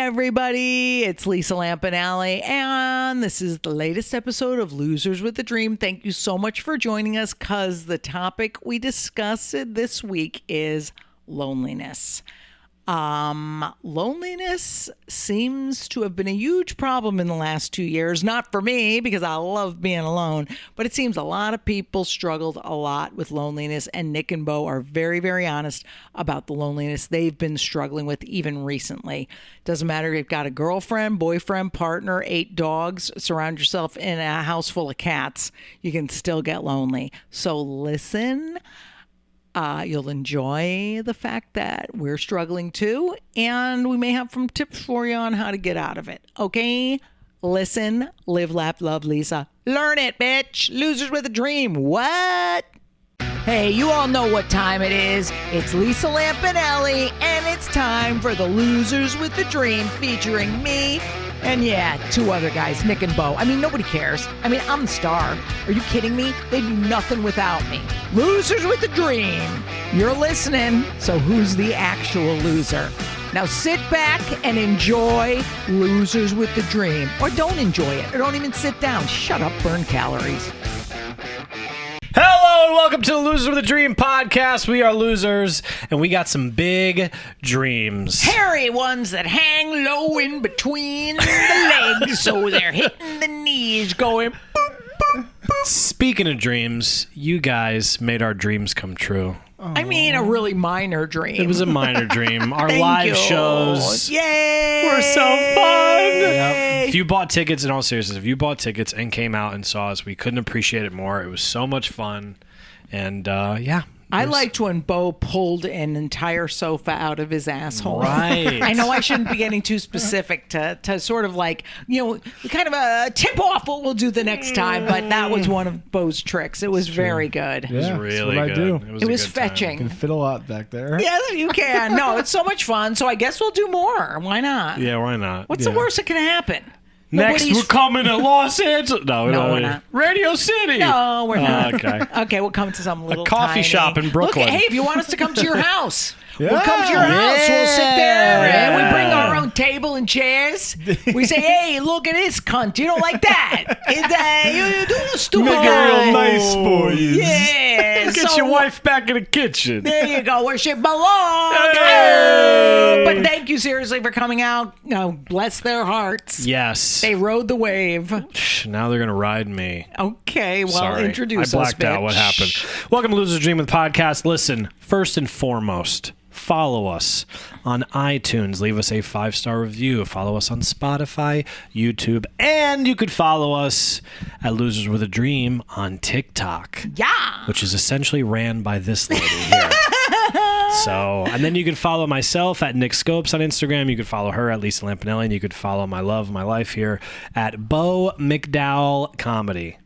everybody, it's Lisa Lampanelli, and this is the latest episode of Losers with a Dream. Thank you so much for joining us, because the topic we discussed this week is loneliness. Loneliness seems to have been a huge problem in the last 2 years. Not for me, because I love being alone, but it seems a lot of people struggled a lot with loneliness, and Nick and Bo are very, very honest about the loneliness they've been struggling with even recently. Doesn't matter if you've got a girlfriend, boyfriend, partner, 8 dogs, surround yourself in a house full of cats, you can still get lonely. So listen. You'll enjoy the fact that we're struggling too, and we may have some tips for you on how to get out of it. Okay? Listen, live, laugh, love, Lisa. Learn it, bitch. Losers with a Dream. What? Hey, you all know what time it is. It's Lisa Lampanelli, and it's time for the Losers with a Dream, featuring me and, yeah, 2 other guys, Nick and Bo. I mean, nobody cares. I mean, I'm the star. Are you kidding me? They do nothing without me. Losers with a Dream. You're listening, so who's the actual loser? Now sit back and enjoy Losers with the Dream. Or don't enjoy it. Or don't even sit down. Shut up, burn calories. Hello and welcome to the Losers with a Dream podcast. We are losers and we got some big dreams. Hairy ones that hang low in between the legs, so they're hitting the knees going boop, boop, boop. Speaking of dreams, you guys made our dreams come true. I mean, a really minor dream. It was a minor dream. Our Thank live you. shows Yay! were so fun. Yay! If you bought tickets, in all seriousness, if you bought tickets and came out and saw us, we couldn't appreciate it more. It was so much fun. And yeah. I liked when Bo pulled an entire sofa out of his asshole. Right. I know I shouldn't be getting too specific to sort of like, you know, kind of a tip off what we'll do the next time, but that was one of Bo's tricks. It was very good. It was Yeah, really that's what good. I do. It It was a good time. fetching. Can fit a lot back there. Yes, you can. No, it's so much fun. So I guess we'll do more. Why not? Yeah, why not? What's the worst that can happen? Next, Nobody's- we're coming to Los Angeles. No, we're not. Radio City. No, we're not. Okay. Okay, we'll come to some little coffee tiny- shop in Brooklyn. Look, hey, if you want us to come to your house, we'll Yeah. come to your house. We'll sit there and we Yeah. bring our own table and chairs. We say, hey, look at this cunt. You don't like that. You do a stupid Make it guy. real nice for you. Yeah. Get so your wife back in the kitchen. there you go, where she belongs. Hey. But thank you seriously for coming out. Bless their hearts. Yes. They rode the wave. Now they're gonna ride me. Okay, well, Sorry. introduce I us, blacked out. bitch. What happened? Welcome to Losers Dream with Podcast. Listen, first and foremost, follow us on iTunes. Leave us a 5-star review. Follow us on Spotify, YouTube, and you could follow us at Losers with a Dream on TikTok. Yeah. Which is essentially ran by this lady here. So, and then you could follow myself at Nick Scopes on Instagram. You could follow her at Lisa Lampanelli, and you could follow my love, my life here at Bo McDowell Comedy.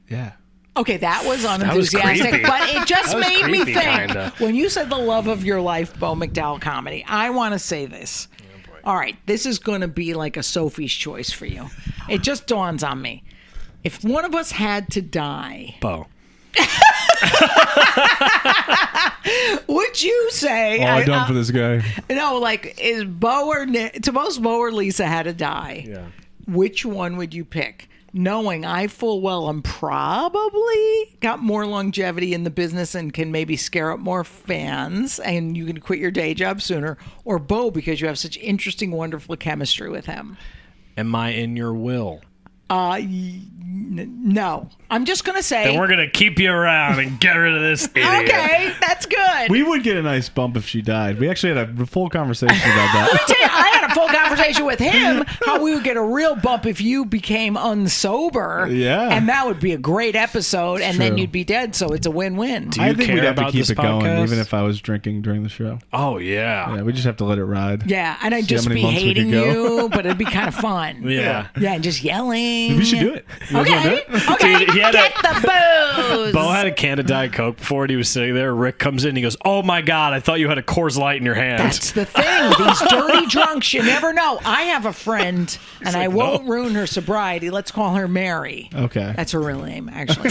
Yeah. Okay, that was was unenthusiastic, creepy. but it just That was made me creepy, think. kinda. When you said the love of your life, Bo McDowell Comedy, I want to say this. All right, this is going to be like a Sophie's Choice for you. It just dawns on me. If one of us had to die, Bo. would you say... All done for this guy. No, like, is Bo or Nick... Suppose Bo or Lisa had to die. Yeah. Which one would you pick? Knowing I full well I'm probably got more longevity in the business and can maybe scare up more fans and you can quit your day job sooner, or Bo because you have such interesting, wonderful chemistry with him. Am I in your will? No. I'm just going to say... Then we're going to keep you around and get rid of this idiot. Okay, that's good. We would get a nice bump if she died. We actually had a full conversation about that. Let me tell you, I had a full conversation with him how we would get a real bump if you became unsober. Yeah. And that would be a great episode, and then True. you'd be dead, so it's a win-win. Do you I think care we'd have to about keep this it going, podcast? even if I was drinking during the show. Oh, yeah. Yeah, we just have to let it ride. Yeah, and I'd See how just many be months we could hating go. you, but it'd be kind of fun. Yeah. Yeah, and just yelling. We should do it. You guys wanna do Okay, it? okay, Dude, he had get the booze. Bo had a can of Diet Coke before, and he was sitting there. Rick comes in, and he goes, "Oh my God, I thought you had a Coors Light in your hand." That's the thing. These dirty drunks, you never know. I have a friend, and I won't ruin her sobriety. Let's call her Mary. Okay. That's her real name, actually.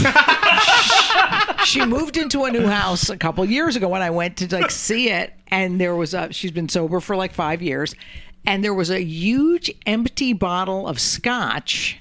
She moved into a new house a couple years ago when I went to like see it, and there was she's been sober for like 5 years. and there was a huge empty bottle of scotch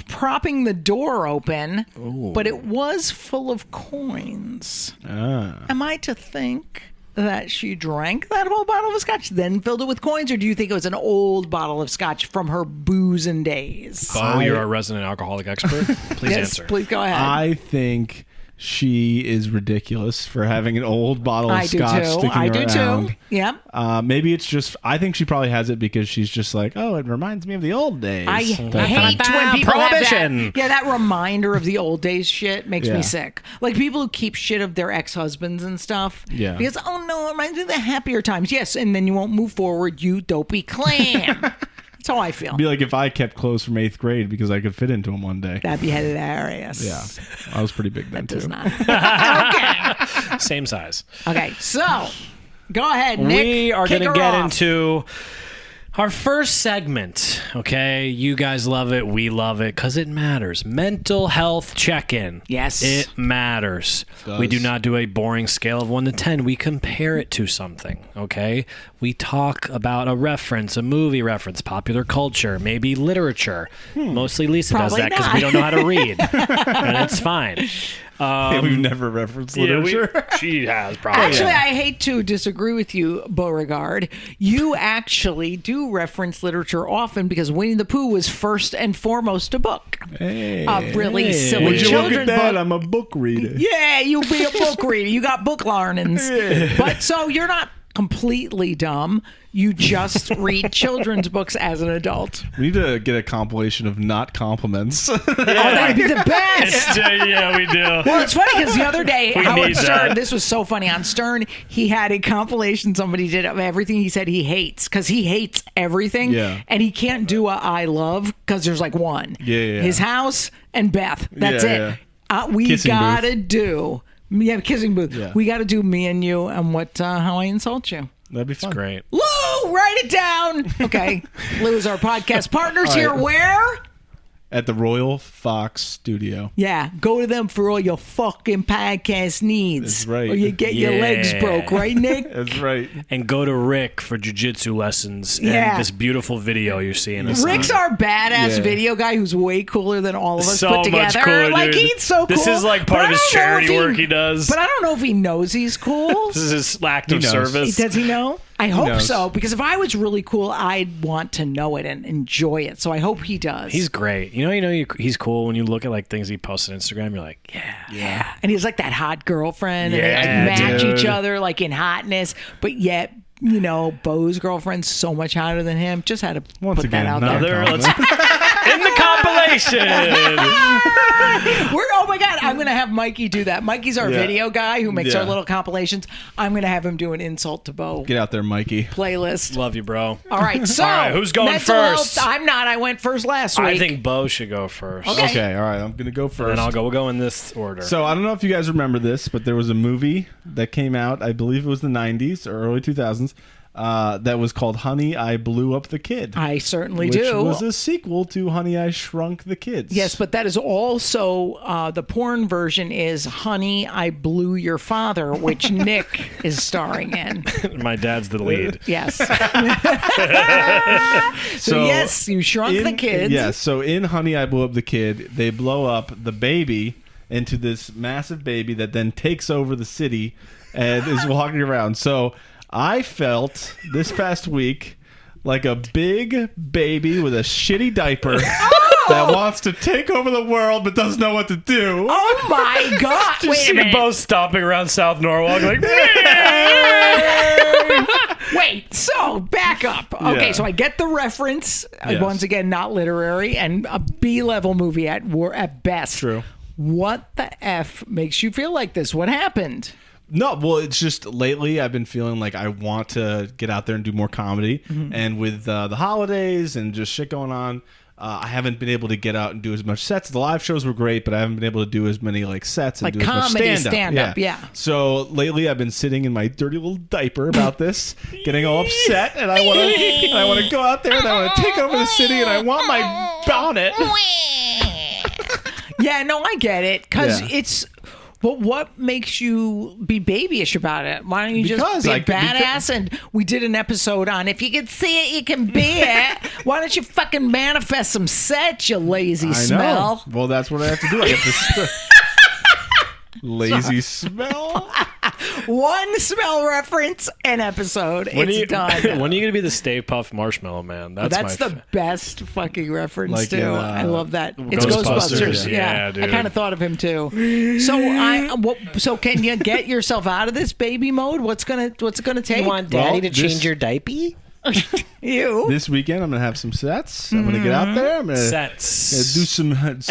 propping the door open, but it was full of coins. Am I to think that she drank that whole bottle of scotch, then filled it with coins, or do you think it was an old bottle of scotch from her boozing days? Bo, you're a resident alcoholic expert. Please Yes, answer. please go ahead. I think she is ridiculous for having an old bottle of I do scotch too. sticking I do around. too. Yeah. Maybe it's just, I think she probably has it because she's just like, oh, it reminds me of the old days. I hate when people have Prohibition. that. Yeah, that reminder of the old days shit makes Yeah. me sick. Like people who keep shit of their ex-husbands and stuff. Yeah. Because, oh no, it reminds me of the happier times. Yes, and then you won't move forward, you dopey clam. That's how I feel. It'd be like if I kept clothes from 8th grade because I could fit into them one day. That'd be hilarious. Yeah. I was pretty big then, That does too. not. Okay. Same size. Okay, so go ahead, Nick. We are Kick going her to get off. into our first segment. Okay, you guys love it. We love it because it matters. Mental health check-in. Yes. It matters. Does. We do not do a boring scale of 1 to 10. We compare it to something. Okay, we talk about a reference, a movie reference, popular culture, maybe literature. Mostly Lisa Probably does that because not. we don't know how to read, and it's fine. We've never referenced literature. She has probably. Actually, I hate to disagree with you, Beauregard. You actually do reference literature often because Winnie the Pooh was first and foremost a book. Hey. A really silly Would you look children's at that? book. I'm a book reader. Yeah, you be a book reader. You got book learnings. But so you're not completely dumb. You just read children's books as an adult. We need to get a compilation of not compliments. Oh, that'd be the best. Yeah, we do. Well, it's funny because the other day, We Howard need Stern, that. this was so funny. On Stern, he had a compilation somebody did of everything he said he hates because he hates everything. Yeah. And he can't do a I love because there's like one. Yeah. His house and Beth. That's Yeah, it. We Kissing gotta do. Yeah, kissing booth. Yeah. We got to do me and you and what how I insult you. That'd be fun. Great. Lou, write it down. Okay. Lou is our podcast partners All here. right. Where? At the Royal Fox Studio. Yeah, go to them for all your fucking podcast needs. That's right. Or you get your legs Yeah. broke, right, Nick? That's right. And go to Rick for jiu-jitsu lessons Yeah. and this beautiful video you're seeing us Rick's on. our badass Yeah. video guy who's way cooler than all of us So put together. much cooler, Like dude. he's so cool. This is like but part I of his don't know charity if work he does. But I don't know if he knows he's cool. This is his act of knows. service. Does he know? I hope knows. so, because if I was really cool, I'd want to know it and enjoy it. So I hope he does. He's great. He's cool when you look at like things he posts on Instagram. You're like, yeah. And he's like that hot girlfriend, and they Yeah, like match dude. each other like in hotness, but yet. Bo's girlfriend's so much hotter than him. Just had to Once put again, that out not there. Let's in the compilation. Oh my God, I'm going to have Mikey do that. Mikey's our Yeah. video guy who makes our Yeah. little compilations. I'm going to have him do an insult to Bo Get out there, Mikey. playlist. Love you, bro. All right, so All right, who's going mental first? health- I'm not. I went first last week. I think Bo should go first. Okay. Okay, all right. I'm going to go first. And We'll go in this order. So I don't know if you guys remember this, but there was a movie that came out, I believe it was the 90s or early 2000s, that was called Honey, I Blew Up the Kid. I certainly which do. was a sequel to Honey, I Shrunk the Kids. Yes, but that is also the porn version is Honey, I Blew Your Father, which Nick is starring in. My dad's the lead. Yes. so yes, you shrunk the kids. Yes, so in Honey, I Blew Up the Kid, they blow up the baby into this massive baby that then takes over the city and is walking around. So I felt this past week like a big baby with a shitty diaper that wants to take over the world but doesn't know what to do. Oh my God! You Wait a see minute. Bo stomping around South Norwalk like, Wait, so back up. Okay, Yeah. so I get the reference. Yes. Once again, not literary and a B-level movie at best. True. What the F makes you feel like this? What happened? No, well, it's just lately I've been feeling like I want to get out there and do more comedy. And with the holidays and just shit going on, I haven't been able to get out and do as much sets. The live shows were great, but I haven't been able to do as many like sets and Like do as much comedy stand-up. stand-up, yeah. So lately I've been sitting in my dirty little diaper about this, getting all upset, and I want to go out there and I want to take over the city and I want my bonnet. Yeah, no, I get it. Because Yeah. it's But what makes you be babyish about it? Why don't you just be a badass? And we did an episode on if you can see it, you can be it. Why don't you fucking manifest some sets, you lazy smell? Well, that's what I have to do. I have to lazy smell. One smell reference an episode. It's done. When are you going to be the Stay Puft Marshmallow Man? That's the best fucking reference Like too. in, I love that. It's Ghostbusters. Ghostbusters. Yeah, dude. I kind of thought of him too. So can you get yourself out of this baby mode? What's it gonna take? You want Daddy to change your diaper? You. This weekend, I'm gonna have some sets. I'm gonna get out there. I'm gonna Sets. do some jokes.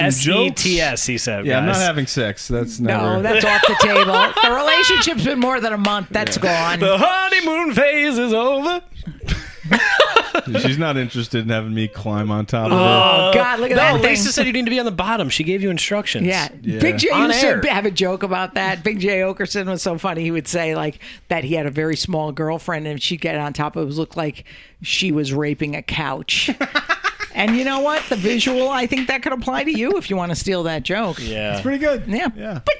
SETS, he said. Yeah, I'm guys. not having sex. That's never. No, that's off the table. The relationship's been more than a month. That's gone. The honeymoon phase is over. She's not interested in having me climb on top of her. Oh God, look at that thing. Lisa said you need to be on the bottom. She gave you instructions. Yeah. Yeah. Big J On used air. to have a joke about that. Big J Okerson was so funny. He would say like that he had a very small girlfriend and she'd get on top of it. It would look like she was raping a couch. And you know what? The visual, I think that could apply to you if you want to steal that joke. Yeah. It's pretty good. Yeah. Yeah. But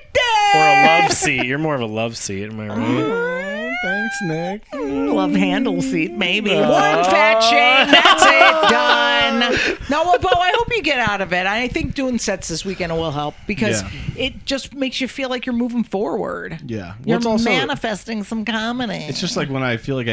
Or a love seat. You're more of a love seat, am I right? Oh, thanks, Nick. love handle seat, maybe. One fat shame. That's it. Done. No, well, Bo, I hope you get out of it. I think doing sets this weekend will help because it just makes you feel like you're moving forward. Yeah. Well, You're it's also- manifesting some comedy. It's just like when I feel like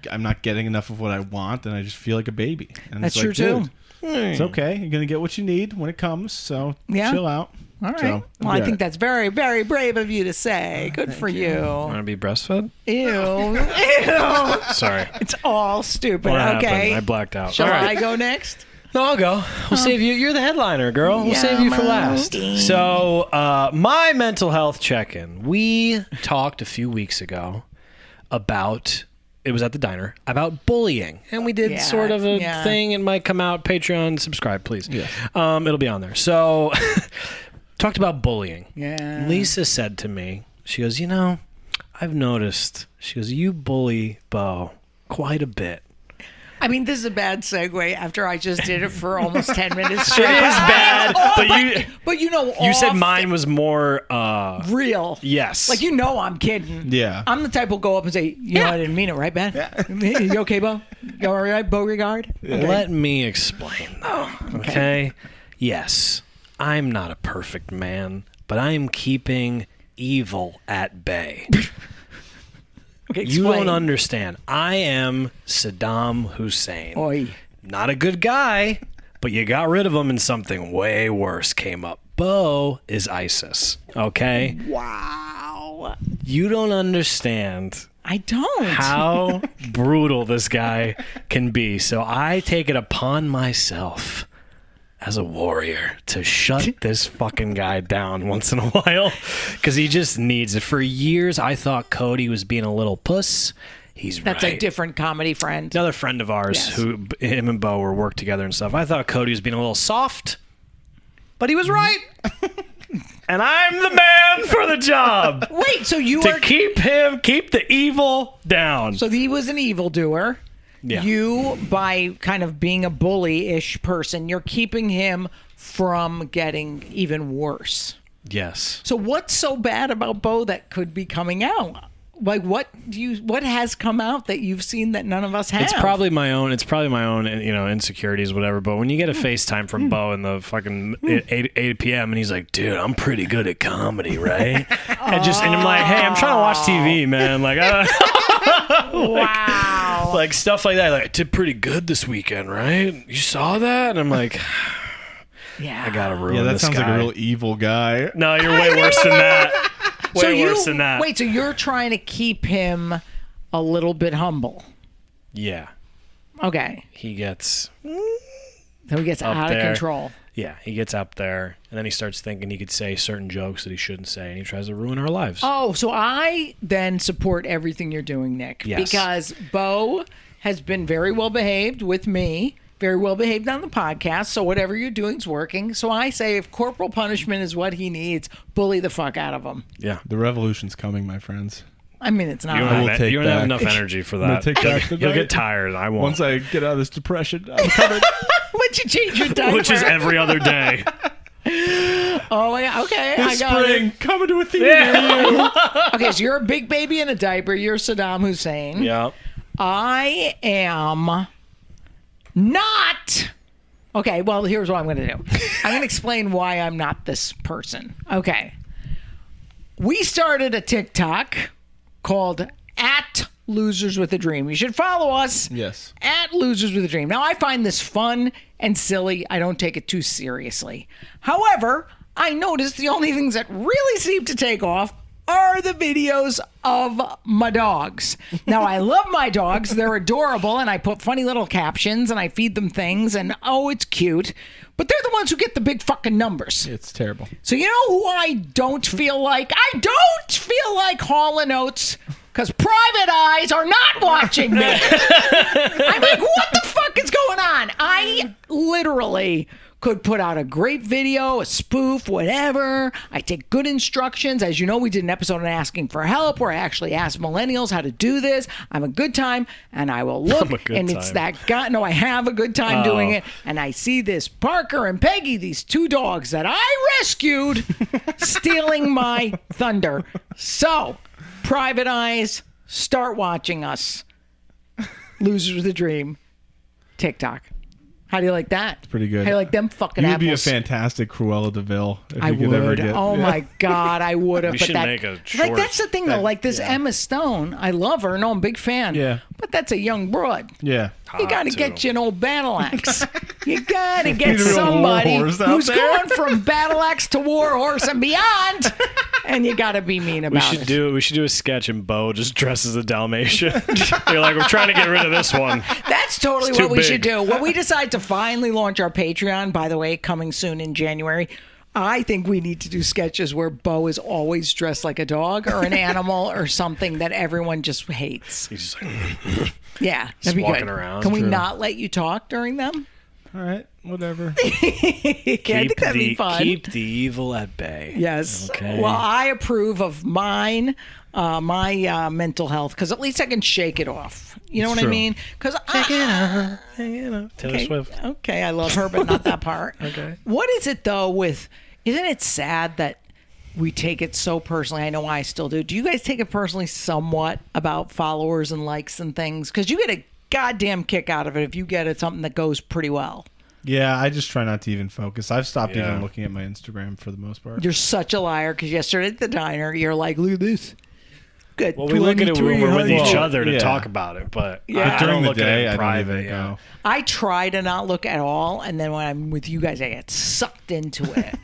I'm not getting enough of what I want, and I just feel like a baby. And That's it's like, true, too. dude, it's okay. You're gonna get what you need when it comes. So Yeah. chill out. All right. So, well, I think that's very, very brave of you to say. Good for you. Want to be breastfed? Ew. Ew. Sorry. It's all stupid. What Okay. happened? I blacked out. Shall All right. I go next? No, I'll go. We'll save you. You're the headliner, girl. We'll save you for last. So, my mental health check-in. We talked a few weeks ago about, it was at the diner, about bullying. And we did sort of a thing. It might come out. Patreon, subscribe, please. Yeah. It'll be on there. So, talked about bullying. Yeah. Lisa said to me, she goes, I've noticed, she goes, you bully Bo quite a bit. I mean, this is a bad segue after I just did it for almost 10 minutes It straight. is bad, But you know, you said mine was more real. yes. Like, I'm kidding. Yeah. I'm the type who'll go up and say, know, I didn't mean it, right, Ben? Yeah. You okay, Bo? You all right, Beauregard? Okay. Let me explain though. Okay. Yes, I'm not a perfect man, but I'm keeping evil at bay. Okay, You explain. don't understand. I am Saddam Hussein. Oy. Not a good guy, but you got rid of him and something way worse came up. Bo is ISIS. Okay? Wow. You don't understand I don't. how brutal this guy can be. So I take it upon myself as a warrior to shut this fucking guy down once in a while because he just needs it. For years, I thought Cody was being a little puss. That's right. a different comedy friend. Another friend of ours who him and Bo were worked together and stuff. I thought Cody was being a little soft, but he was right. And I'm the man for the job. Wait, so you To are... keep the evil down. So he was an evildoer. Yeah. You, by kind of being a bully-ish person, you're keeping him from getting even worse. Yes. So what's so bad about Bo that could be coming out? Like, what has come out that you've seen that none of us have? It's probably my own, insecurities, whatever. But when you get a FaceTime from Bo in the fucking 8 p.m. and he's like, dude, I'm pretty good at comedy, right? And I'm like, hey, I'm trying to watch TV, man. Like, Wow. like stuff like that. Like, I did pretty good this weekend, right? You saw that? And I'm like, Yeah. I gotta ruin Yeah, that this sounds guy. like a real evil guy. No, you're way worse than that. Way worse than that. Wait, so you're trying to keep him a little bit humble. Yeah. Okay. He gets So he gets Up out there. of control. Yeah, he gets up there, and then he starts thinking he could say certain jokes that he shouldn't say, and he tries to ruin our lives. Oh, so I then support everything you're doing, Nick. Yes. Because Bo has been very well behaved with me, very well behaved on the podcast, so whatever you're doing is working. So I say if corporal punishment is what he needs, bully the fuck out of him. Yeah. The revolution's coming, my friends. I mean, it's not You hard. don't, will have, take you don't have back- enough energy for I'm gonna that. take back the You'll night. get tired. I won't. Once I get out of this depression, I'm coming. Once you change your diaper. Which is every other day. Oh, yeah, okay. I This got spring, it. coming to a theater near you. Okay, so you're a big baby in a diaper. You're Saddam Hussein. Yeah. I am not. Okay, well, here's what I'm going to do. I'm going to explain why I'm not this person. Okay. We started a TikTok called @Losers with a Dream. You should follow us. Yes. @Losers with a Dream. Now, I find this fun and silly. I don't take it too seriously. However, I noticed the only things that really seem to take off are the videos of my dogs. Now, I love my dogs. They're adorable, and I put funny little captions, and I feed them things, and oh, it's cute. But they're the ones who get the big fucking numbers. It's terrible. So you know who I don't feel like? I don't feel like Hall & Oates because private eyes are not watching me. I'm like, what the fuck is going on? I literally could put out a great video, a spoof, whatever. I take good instructions. As you know, we did an episode on asking for help where I actually asked millennials how to do this. I'm a good time, and I will look, and it's that guy. No, I have a good time doing it, and I see this Parker and Peggy, these two dogs that I rescued, stealing my thunder. So, private eyes, start watching us. Losers with a Dream, TikTok. How do you like that? Pretty good. How do you like them fucking You'd apples? be a fantastic Cruella de Vil if I you could ever would. get. Oh my God, I would have. We but should that, make a like short. that's the thing though. Like this Emma Stone, I love her. No, I'm a big fan. Yeah. But that's a young broad. Yeah. You got to too. get you an old battle axe. You got to get Need a real somebody warhorse out who's there. going from battle axe to warhorse and beyond. And you got to be mean about it. We should do a sketch and Bo just dresses a Dalmatian. You're like, we're trying to get rid of this one. That's totally It's too what we should big. do. When we decide to finally launch our Patreon, by the way, coming soon in January, I think we need to do sketches where Bo is always dressed like a dog or an animal or something that everyone just hates. He's just like, Yeah, that'd be walking good. around. Can we True. not let you talk during them? All right. Whatever. Yeah, I think that'd be fun. Keep the evil at bay. Yes. Okay. Well, I approve of mine, my mental health, because at least I can shake it off. You know It's what I true. mean? Because Taylor Swift. Okay, I love her, but not that part. Okay. What is it though? Isn't it sad that we take it so personally? I know I still do. Do you guys take it personally somewhat about followers and likes and things? Because you get a goddamn kick out of it if you get it something that goes pretty well. Yeah, I just try not to even focus. I've stopped Yeah. even looking at my Instagram for the most part. You're such a liar because yesterday at the diner, you're like, look at this. Good. Well, we look at it when we're with each Well, other to yeah. talk about it, but Yeah. I During don't the look day, at it in I private. don't even Yeah. go. I try to not look at all, and then when I'm with you guys, I get sucked into it.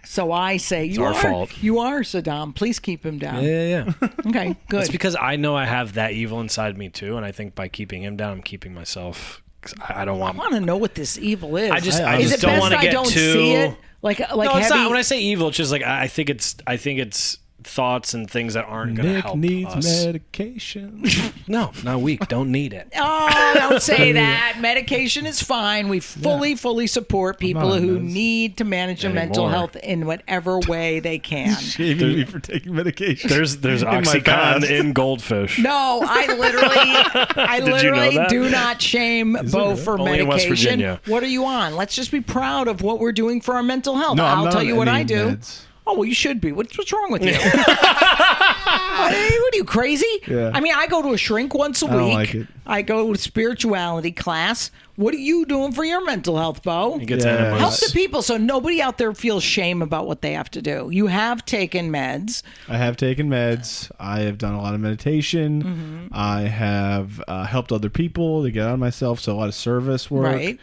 So I say, you our are fault. You are Saddam. Please keep him down. Yeah. Okay, good. It's because I know I have that evil inside me too, and I think by keeping him down, I'm keeping myself. 'Cause I don't I want. want to know what this evil is. I just is it don't best want to I get don't too. see it? Like No, heavy. it's not. When I say evil, it's just like I think it's thoughts and things that aren't going to Nick help needs us. medication. No, not weak. Don't need it. Oh, don't say that. Medication is fine. We fully support people on who meds. need to manage their mental Anymore. health in whatever way they can. Shaming me for taking medication. There's my Oxycontin past. in goldfish. No, I literally that? do not shame Bo for Only in West medication. Virginia. What are you on? Let's just be proud of what we're doing for our mental health. No, I'm I'll not tell on you what any I do. meds. Oh, well, you should be. What's wrong with you? What are you, crazy? Yeah. I mean, I go to a shrink once a week. don't like it. I go to spirituality class. What are you doing for your mental health, Bo? He gets Yeah. enemas. Help the people so nobody out there feels shame about what they have to do. You have taken meds. I have taken meds. I have done a lot of meditation. I have helped other people to get out of myself. So a lot of service work. Right.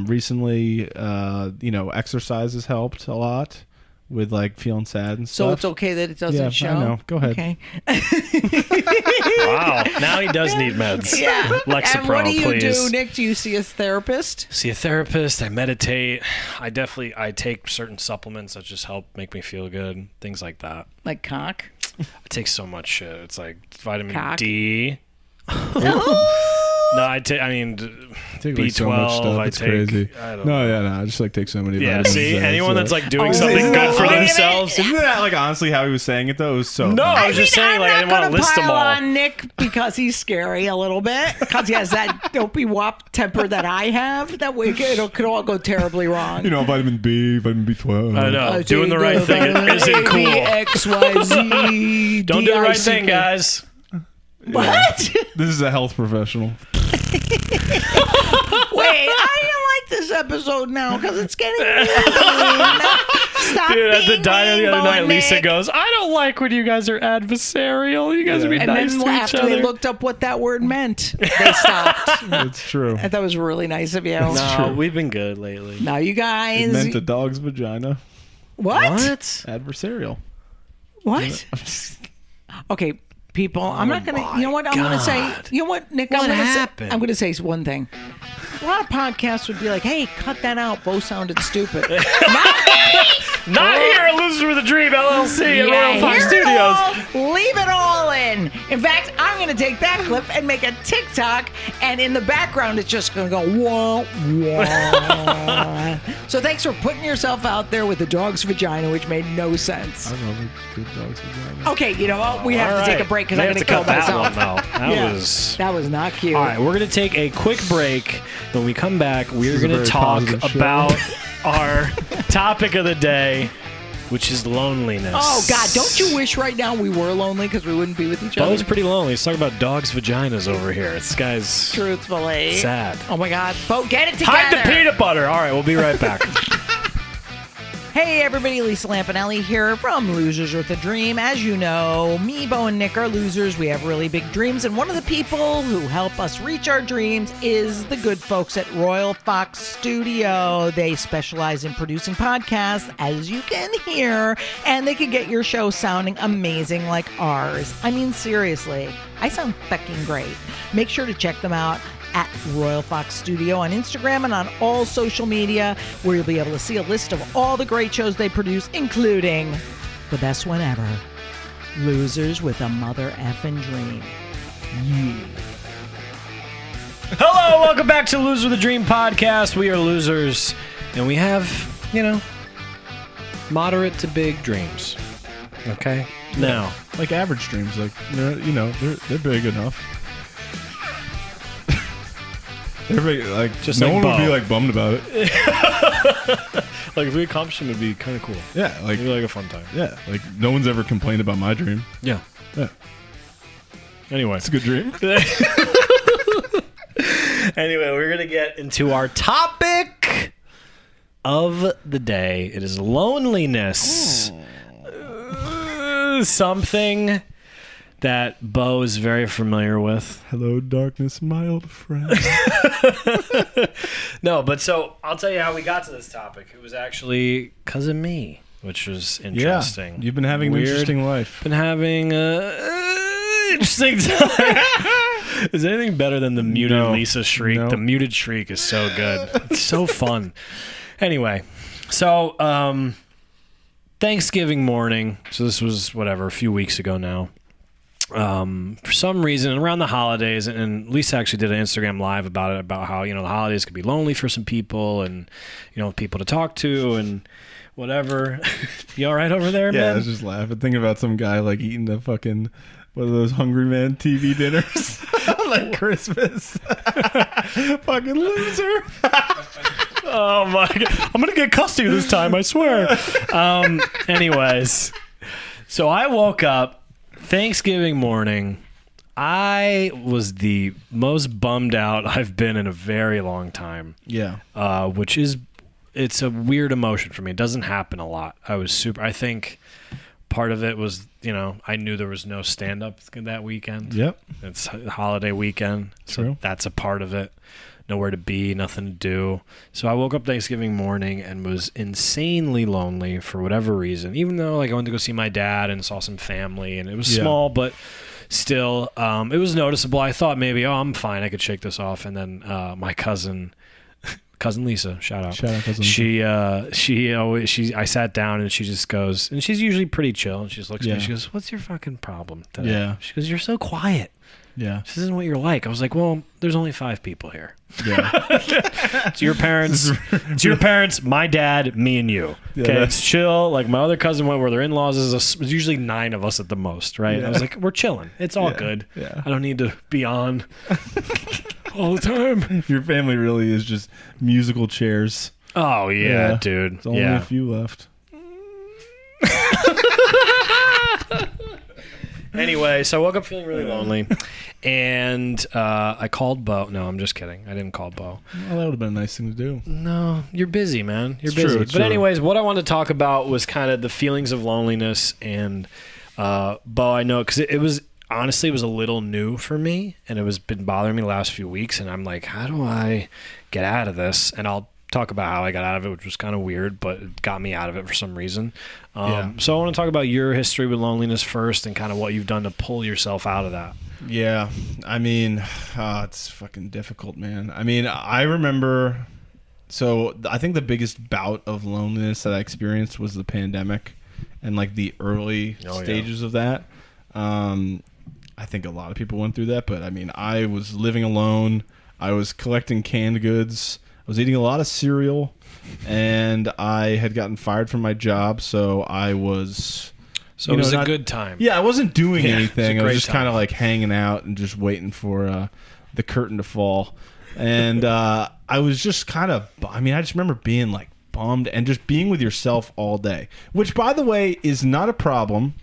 Recently, exercise has helped a lot with like feeling sad and So stuff. it's okay that it doesn't Yeah, I show. know. Go ahead. Okay. Wow. Now he does need meds. Yeah. Lexapro, And what do you please. do, Nick? Do you see a therapist? See a therapist. I meditate. I take certain supplements that just help make me feel good. Things like that. Like cock? I take so much shit. It's like vitamin Cock. D. No, I mean, Take B12. like so much stuff. I It's take. crazy. I don't know. No, I just like take so many. Yeah, vitamins see, a day, anyone so- that's like doing Oh, something isn't good that for funny? themselves. Isn't that like honestly how he was saying it though? It was so. No, funny. I was just saying, like, I I'm didn't not want to gonna list them pile all. on Nick because he's scary a little bit because he has that dopey wop temper that I have. That way it could all go terribly wrong. You know, vitamin B, vitamin B12. I know. Doing the right thing isn't cool. XYZ. Don't do the right thing, guys. What? This is a health professional. Wait, I don't like this episode now because it's getting mean. Stop Dude, at the being diner the mean, other Bo night, and Lisa Nick. goes, I don't like when you guys are adversarial. You guys are being And nice then to each after other. they looked up what that word meant, they stopped. It's true. I thought that was really nice of you. No, we've been good lately. Now you It guys, meant a dog's vagina. what? Adversarial. What? Okay, people, I'm not gonna. You know what? I'm gonna say. God. You know what, Nick? What I'm gonna happened? Say, I'm gonna say one thing. A lot of podcasts would be like, "Hey, cut that out. Bo sounded stupid." Not here at Losers with a Dream LLC at Royal Fox hear it Studios. all, leave it all in. In fact, I'm going to take that clip and make a TikTok, and in the background, it's just going to go wah wah. So thanks for putting yourself out there with the dog's vagina, which made no sense. I love a good dog's vagina. Okay, you know what? We have All to take right. a break because May I'm have going to to kill cut that myself. one, though. Yeah, was... that was not cute. All right, we're going to take a quick break. When we come back, we're is a going to very talk positive show. about our topic of the day, which is loneliness. Oh, God, don't you wish right now we were lonely because we wouldn't be with each other? Bo's pretty lonely. Let's talk about dogs' vaginas over here. This guy's Truthfully. sad. Oh, my God. Bo, get it together. Hide the peanut butter. All right, we'll be right back. Hey everybody, Lisa Lampanelli here from Losers with a Dream. As you know, me, Bo, and Nick are losers. We have really big dreams, and one of the people who help us reach our dreams is the good folks at Royal Fox Studio. They specialize in producing podcasts, as you can hear, and they can get your show sounding amazing like ours. I mean, seriously, I sound fucking great. Make sure to check them out at Royal Fox Studio on Instagram and on all social media, where you'll be able to see a list of all the great shows they produce, including the best one ever, Losers with a Mother Effin' Dream. Hello, welcome back to Losers with a Dream podcast. We are losers, and we have, moderate to big dreams. Okay? Now, Like average dreams, like they're big enough. They're big, like Just no like one would Bo. be like bummed about it. like if we accomplished them, it would be kind of cool. Yeah, like It'd be like a fun time. yeah, like no one's ever complained about my dream. Yeah. Yeah, Anyway. it's a good dream. Anyway, we're going to get into our topic of the day. It is loneliness. Something that Bo is very familiar with. Hello, darkness, my old friend. No, but so I'll tell you how we got to this topic. It was actually because of me, which was interesting. Yeah, you've been having Weird. an interesting life. Been having interesting time. Is anything better than the muted No. Lisa shriek? No. The muted shriek is so good. It's so fun. Anyway, so Thanksgiving morning. So this was a few weeks ago now. For some reason, around the holidays, and Lisa actually did an Instagram live about it, about how the holidays could be lonely for some people, and people to talk to, and whatever. You all right over there, Yeah, I man? was just laughing, thinking about some guy like eating the fucking one of those Hungry Man TV dinners, like Christmas. Fucking loser. Oh my god! I'm gonna get custody this time, I swear. Anyways, so I woke up Thanksgiving morning. I was the most bummed out I've been in a very long time. Yeah. It's a weird emotion for me. It doesn't happen a lot. I think part of it was, I knew there was no stand-up that weekend. Yep. It's a holiday weekend, so True. that's a part of it. Nowhere to be, nothing to do. So I woke up Thanksgiving morning and was insanely lonely for whatever reason. Even though I went to go see my dad and saw some family, and it was small, but still, it was noticeable. I thought maybe, I'm fine, I could shake this off. And then my cousin Lisa, shout out. Shout out, cousin. I sat down and she just goes, and she's usually pretty chill, and she just looks at me Yeah. and she goes, "What's your fucking problem today?" Yeah. She goes, "You're so quiet." Yeah. This isn't what you're like. I was like, well, there's only 5 people here. Yeah. It's your parents. It's your parents, my dad, me, and you. Yeah, Okay, that's- it's chill. Like my other cousin went where their in-laws is usually 9 of us at the most, right? Yeah. I was like, we're chilling. It's all Yeah, good. yeah. I don't need to be on all the time. Your family really is just musical chairs. Oh yeah, Yeah. dude. There's only Yeah. a few left. Anyway, so I woke up feeling really lonely, and I called Bo. No, I'm just kidding. I didn't call Bo. Well, that would have been a nice thing to do. No, you're busy, man. You're It's busy. true, it's But true. anyways, what I wanted to talk about was kind of the feelings of loneliness, and Bo, I know, because it was, honestly, it was a little new for me, and it was been bothering me the last few weeks, and I'm like, how do I get out of this? And I'll talk about how I got out of it, which was kind of weird, but it got me out of it for some reason. So I want to talk about your history with loneliness first, and kind of what you've done to pull yourself out of that. Yeah. I mean, it's fucking difficult, man. I mean, I remember... So I think the biggest bout of loneliness that I experienced was the pandemic and like the early stages of that. I think a lot of people went through that, but I mean, I was living alone. I was collecting canned goods. I was eating a lot of cereal, and I had gotten fired from my job, so I was... So it was a good time. Yeah, I wasn't doing Yeah, anything. it was a I was great just kind of time. like hanging out and just waiting for the curtain to fall. And I was just kind of... I mean, I just remember being like bummed and just being with yourself all day, which, by the way, is not a problem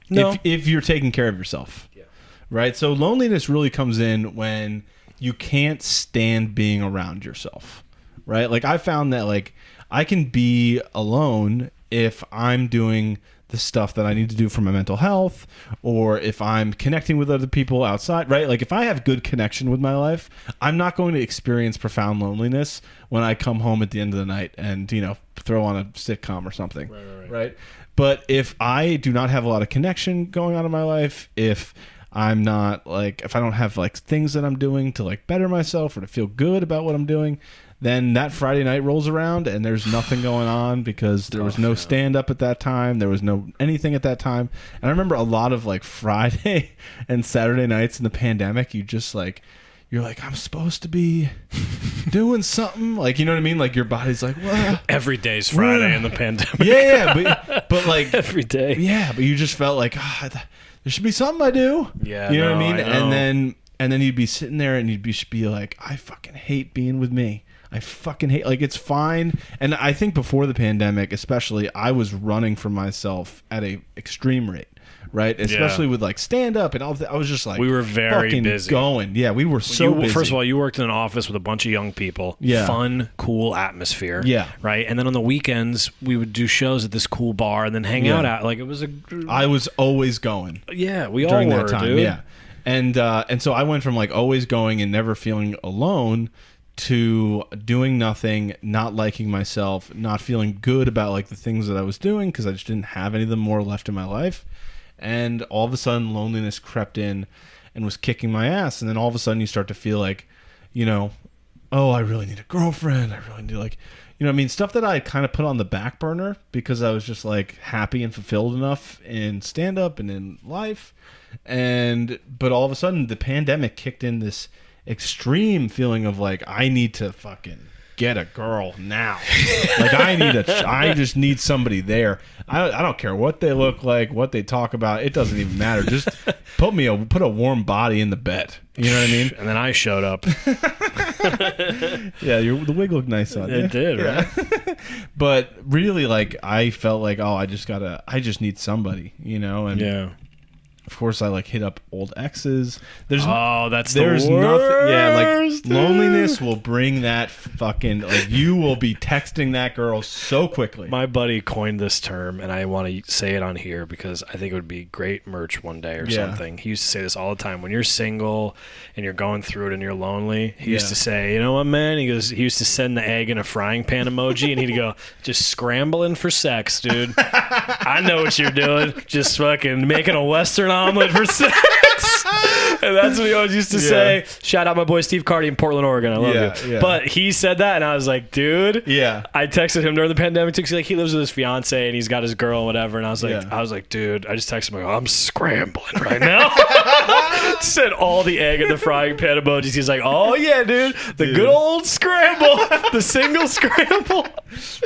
if you're taking care of yourself. Yeah. Right? So loneliness really comes in when you can't stand being around yourself, right? Like I found that like I can be alone if I'm doing the stuff that I need to do for my mental health, or if I'm connecting with other people outside, right? Like if I have good connection with my life, I'm not going to experience profound loneliness when I come home at the end of the night and, you know, throw on a sitcom or something, right? But if I do not have a lot of connection going on in my life, if I'm not like, if I don't have like things that I'm doing to like better myself or to feel good about what I'm doing, then that Friday night rolls around and there's nothing going on because there was no stand up at that time. There was no anything at that time. And I remember a lot of like Friday and Saturday nights in the pandemic, you just like, you're like, I'm supposed to be doing something. Like, you know what I mean? Like your body's like, well, Every day's Friday in the pandemic. yeah, but like Every day. yeah, but you just felt like, there should be something I do. Yeah, you know no, what I mean? I know. And then you'd be sitting there and you'd be like, I fucking hate being with me. I fucking hate, like, it's fine. And I think before the pandemic, especially, I was running for myself at a extreme rate, right? Especially with like stand up and all that. I was just like, We were very fucking busy. going. Yeah, we were so busy. First of all, you worked in an office with a bunch of young people. Yeah. Fun, cool atmosphere. Yeah. Right? And then on the weekends, we would do shows at this cool bar and then hang out at, like, it was a... I was always going. Yeah, we all During were, that time, dude. yeah. And so I went from like always going and never feeling alone to doing nothing, not liking myself, not feeling good about like the things that I was doing because I just didn't have any of them more left in my life. And all of a sudden loneliness crept in and was kicking my ass. And then all of a sudden you start to feel like, you know, oh, I really need a girlfriend. I really need like, you know what I mean? Stuff that I kind of put on the back burner because I was just like happy and fulfilled enough in stand up and in life. But all of a sudden the pandemic kicked in this extreme feeling of like, I need to fucking get a girl now. Like I just need somebody there. I don't care what they look like, what they talk about. It doesn't even matter. Just put a warm body in the bed. You know what I mean? And then I showed up. Yeah, the wig looked nice on you. It did, right? But really, like, I felt like, oh, I just need somebody, you know? And Yeah. of course, I like hit up old exes. There's That's there's the nothing. Yeah, like worst, dude. loneliness will bring that fucking like you will be texting that girl so quickly. My buddy coined this term, and I want to say it on here because I think it would be great merch one day or Yeah. something. He used to say this all the time. When you're single and you're going through it and you're lonely, he used Yeah. to say, you know what, man? He used to send the egg in a frying pan emoji, and he'd go, just scrambling for sex, dude. I know what you're doing. Just fucking making a Western omelet for sex. And that's what he always used to say. Shout out my boy Steve Cardi in Portland, Oregon. I love you. Yeah. But he said that, and I was like, dude. Yeah. I texted him during the pandemic too, 'cause like he lives with his fiance and he's got his girl and whatever. And I was like, Yeah. dude, I just texted him, I'm scrambling right now Sent all the egg in the frying pan emojis. He's like, oh yeah, dude. The good old scramble. The single scramble.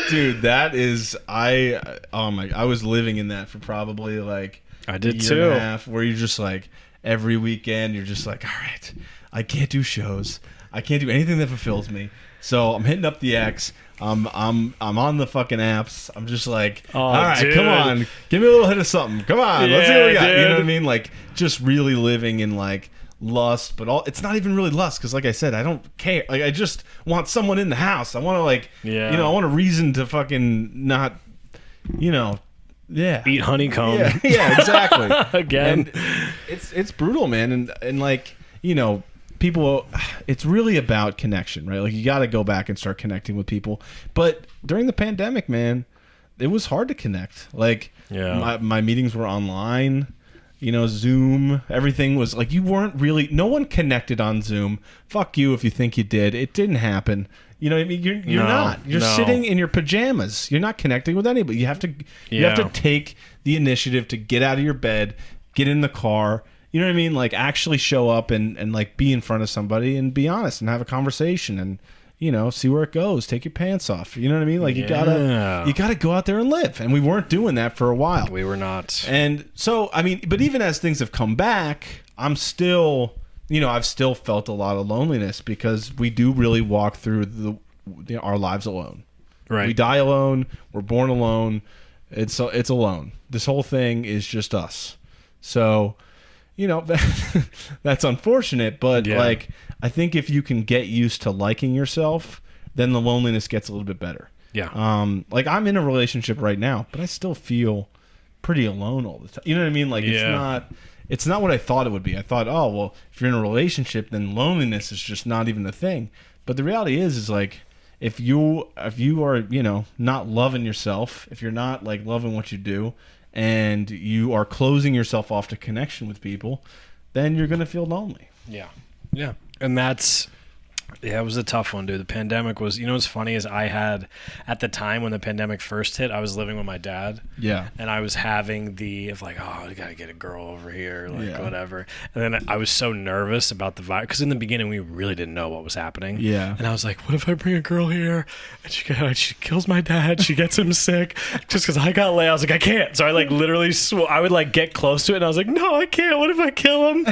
Dude, that is I was living in that for probably like I did a year too. and a half, where you're just like every weekend you're just like, all right, I can't do shows. I can't do anything that fulfills me. So I'm hitting up the X. I'm on the fucking apps. I'm just like, all right, dude. come on, give me a little hit of something. Come on, let's see what we got. Dude. You know what I mean? Like just really living in like lust, but it's not even really lust because, like I said, I don't care. Like I just want someone in the house. I want to I want a reason to fucking not, Eat honeycomb. Yeah, exactly. Again. And it's brutal, man, and like people, it's really about connection, right? Like you got to go back and start connecting with people. But during the pandemic, man, it was hard to connect. Like my meetings were online, Zoom, everything was like, no one connected on Zoom. Fuck you if you think you did. It didn't happen. You know what I mean? You're not. You're sitting in your pajamas. You're not connecting with anybody. You have to take the initiative to get out of your bed, get in the car. You know what I mean? Like actually show up and like be in front of somebody and be honest and have a conversation and see where it goes. Take your pants off. You know what I mean? Like you gotta go out there and live. And we weren't doing that for a while. We were not. And so I mean, but even as things have come back, I'm still I've still felt a lot of loneliness because we do really walk through our lives alone. Right. We die alone. We're born alone. It's alone. This whole thing is just us. So. That's unfortunate, but like I think if you can get used to liking yourself, then the loneliness gets a little bit better. Yeah. Like I'm in a relationship right now, but I still feel pretty alone all the time. You know what I mean? Like it's not what I thought it would be. I thought, oh well, if you're in a relationship, then loneliness is just not even a thing. But the reality is like if you are not loving yourself, if you're not like loving what you do, and you are closing yourself off to connection with people, then you're going to feel lonely. Yeah. Yeah. And it was a tough one, dude. The pandemic was, what's funny is I had, at the time when the pandemic first hit, I was living with my dad. Yeah. And I was having I got to get a girl over here, whatever. And then I was so nervous about the virus, because in the beginning we really didn't know what was happening. Yeah. And I was like, what if I bring a girl here and she kills my dad, she gets him sick just because I got laid? I was like, I can't. So I like literally I would like get close to it and I was like, no, I can't. What if I kill him?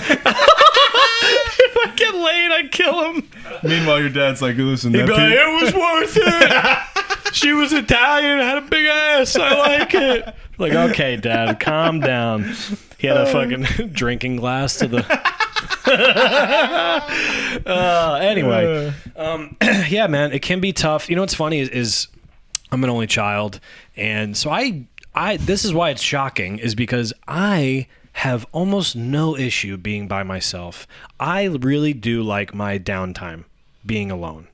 If I get laid, I kill him. Meanwhile, your dad's like, listen, he'd be like, it was worth it. She was Italian, had a big ass. I like it. Like, okay, Dad, calm down. He had a fucking drinking glass to the. Anyway, yeah, man, it can be tough. What's funny is I'm an only child, and so I this is why it's shocking, is because I have almost no issue being by myself. I really do like my downtime being alone.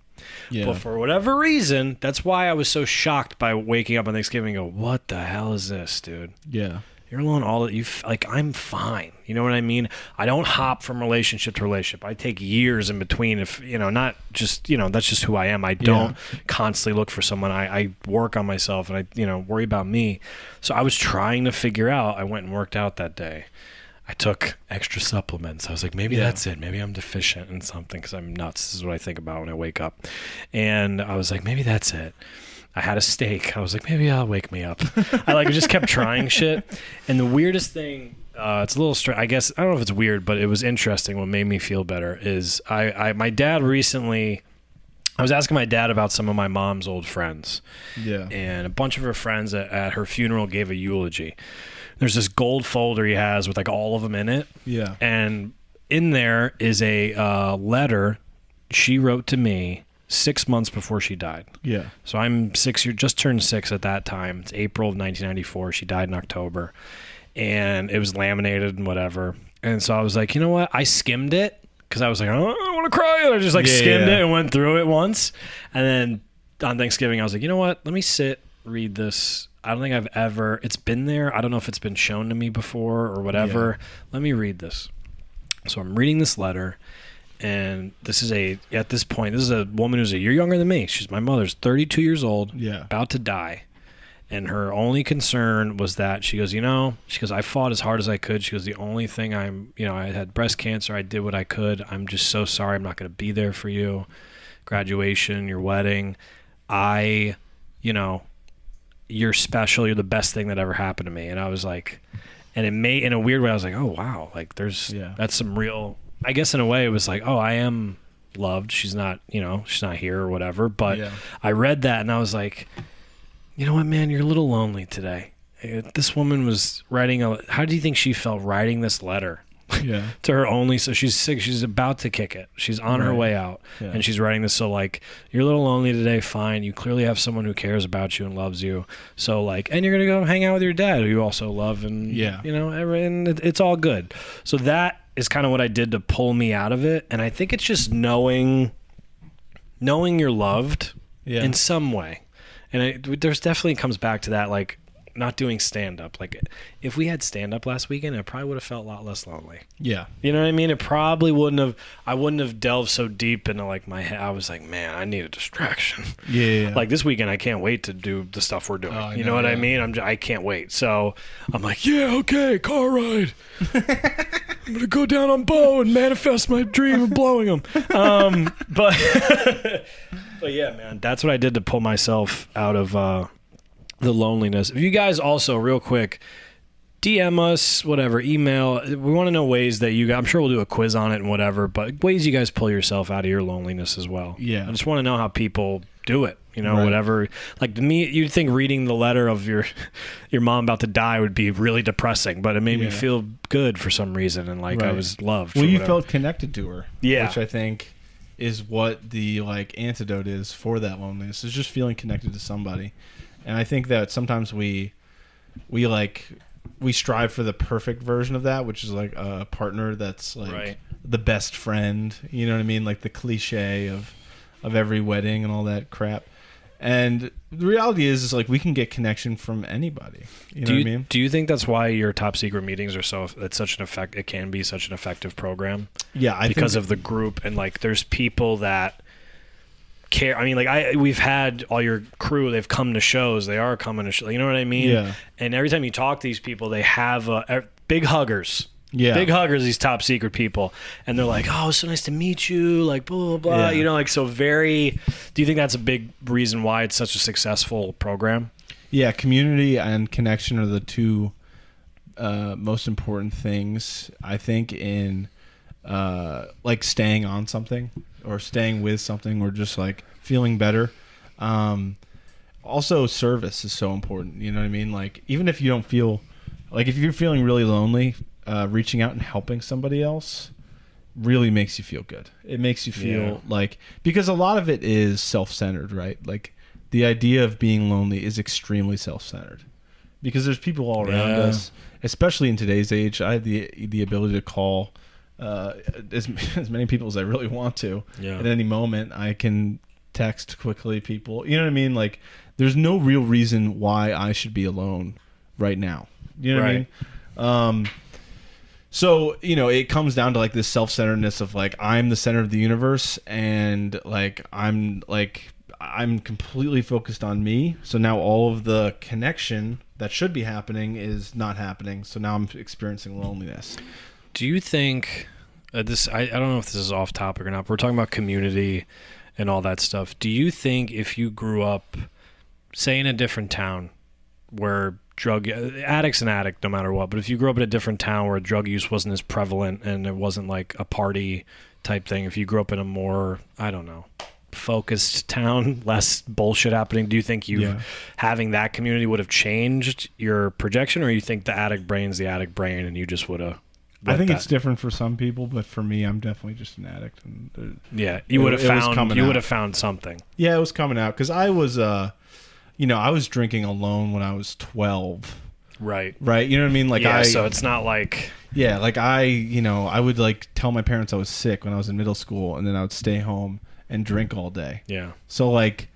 Yeah. But for whatever reason, that's why I was so shocked by waking up on Thanksgiving and go, what the hell is this, dude? Yeah. You're alone all that I'm fine. You know what I mean? I don't hop from relationship to relationship. I take years in between if, not just, that's just who I am. I don't constantly look for someone. I work on myself and I, worry about me. So I was trying to figure out, I went and worked out that day. I took extra supplements. I was like, maybe that's it. Maybe I'm deficient in something because I'm nuts. This is what I think about when I wake up. And I was like, maybe that's it. I had a steak. I was like, maybe I'll wake me up. I just kept trying shit. And the weirdest thing, it's a little strange. I guess, I don't know if it's weird, but it was interesting. What made me feel better is my dad recently, I was asking my dad about some of my mom's old friends. Yeah. And a bunch of her friends at her funeral gave a eulogy. There's this gold folder he has with like all of them in it. Yeah. And in there is a letter she wrote to me 6 months before she died. Yeah. So I'm just turned 6 at that time. It's April of 1994. She died in October. And it was laminated and whatever. And so I was like, you know what? I skimmed it because I was like, oh, I want to cry. And I just skimmed it and went through it once. And then on Thanksgiving, I was like, you know what? Let me read this. I don't think I've ever, it's been there. I don't know if it's been shown to me before or whatever. Yeah. Let me read this. So I'm reading this letter. And this is at this point, this is a woman who's a year younger than me. My mother's 32 years old, about to die. And her only concern was that she goes, I fought as hard as I could. She goes, the only thing I had breast cancer. I did what I could. I'm just so sorry. I'm not going to be there for you. Graduation, your wedding. You're special. You're the best thing that ever happened to me. And I was like, and it made, in a weird way, I was like, oh, wow. Like that's some real, I guess in a way it was like, oh, I am loved. She's not here or whatever. But I read that and I was like, you know what, man, you're a little lonely today. This woman was how do you think she felt writing this letter to her only? So she's sick. She's about to kick it. She's on her way out and she's writing this. So like, you're a little lonely today. Fine. You clearly have someone who cares about you and loves you. So like, and you're going to go hang out with your dad who you also love. And and it's all good. So that is kind of what I did to pull me out of it. And I think it's just knowing you're loved in some way. And there's definitely comes back to that, like not doing stand-up. Like if we had stand-up last weekend, I probably would have felt a lot less lonely. Yeah. You know what I mean? It probably I wouldn't have delved so deep into like my head. I was like, man, I need a distraction. Yeah. Like this weekend, I can't wait to do the stuff we're doing. You know what I mean? I can't wait. So I'm like, yeah, okay, car ride. I'm going to go down on Bo and manifest my dream of blowing him. But yeah, man, that's what I did to pull myself out of the loneliness. If you guys also, real quick, DM us, whatever, email. We want to know ways that I'm sure we'll do a quiz on it and whatever, but ways you guys pull yourself out of your loneliness as well. Yeah. I just want to know how people do it, whatever. Like to me, you'd think reading the letter of your mom about to die would be really depressing, but it made me feel good for some reason and like I was loved. Well, you felt connected to her. Yeah. Which I think is what the like antidote is for that loneliness, is just feeling connected to somebody. And I think that sometimes we strive for the perfect version of that, which is like a partner that's like the best friend, you know what I mean? Like the cliche of every wedding and all that crap. And the reality is like we can get connection from anybody. You know what I mean? Do you think that's why your top secret meetings are it can be such an effective program? Yeah, because of the group and like there's people that care. I mean, like we've had all your crew, they've come to shows, they are coming to shows, you know what I mean? Yeah. And every time you talk to these people, they have big huggers. Yeah. Big huggers, these top secret people. And they're like, oh, it's so nice to meet you, like blah, blah, blah. Yeah. Like so do you think that's a big reason why it's such a successful program? Yeah, community and connection are the two most important things, I think, in like staying on something or staying with something or just like feeling better. Also service is so important, you know what I mean? Like even if you don't feel like, if you're feeling really lonely, reaching out and helping somebody else really makes you feel good. It makes you feel like, because a lot of it is self-centered, right? Like the idea of being lonely is extremely self-centered because there's people all around us, especially in today's age. I have the ability to call as many people as I really want to. At any moment. I can text quickly people, you know what I mean? Like there's no real reason why I should be alone right now, you know what I mean? So it comes down to like this self-centeredness of like I'm the center of the universe and like I'm completely focused on me, so now all of the connection that should be happening is not happening, so now I'm experiencing loneliness. Do you think I don't know if this is off topic or not, but we're talking about community and all that stuff. Do you think if you grew up, say, in a different town where drug addict's an addict no matter what, but if you grew up in a different town where drug use wasn't as prevalent and it wasn't like a party type thing, if you grew up in a more, I don't know, focused town, less bullshit happening, do you think having that community would have changed your projection, or you think the addict brain's the addict brain and you just would have? I think it's different for some people, but for me, I'm definitely just an addict. And you would have found something. Yeah, it was coming out because I was, I was drinking alone when I was 12. Right. Right. You know what I mean? Like so it's not like. Yeah, like I would like tell my parents I was sick when I was in middle school, and then I would stay home and drink all day. Yeah. So like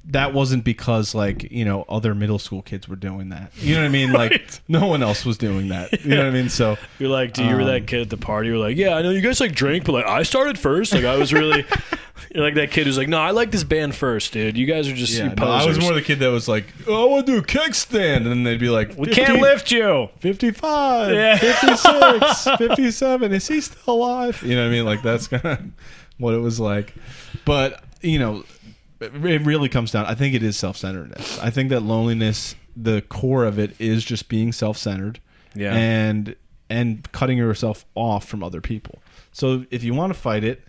that wasn't because like, other middle school kids were doing that. You know what I mean? Right. Like no one else was doing that. You know what I mean? So you're like, you were that kid at the party. You're like, yeah, I know you guys like drink, but like I started first. Like I was really You're like that kid who's like, no, I like this band first, dude. You guys are just you Yeah, no, posers. I was more the kid that was like, oh, I want to do a kickstand. And then they'd be like, we can't lift you. 55, Yeah. 56, 57. Is he still alive? You know what I mean? Like, that's kind of what it was like. But, you know, it really comes down. I think it is self-centeredness. I think that loneliness, the core of it is just being self-centered and cutting yourself off from other people. So if you want to fight it,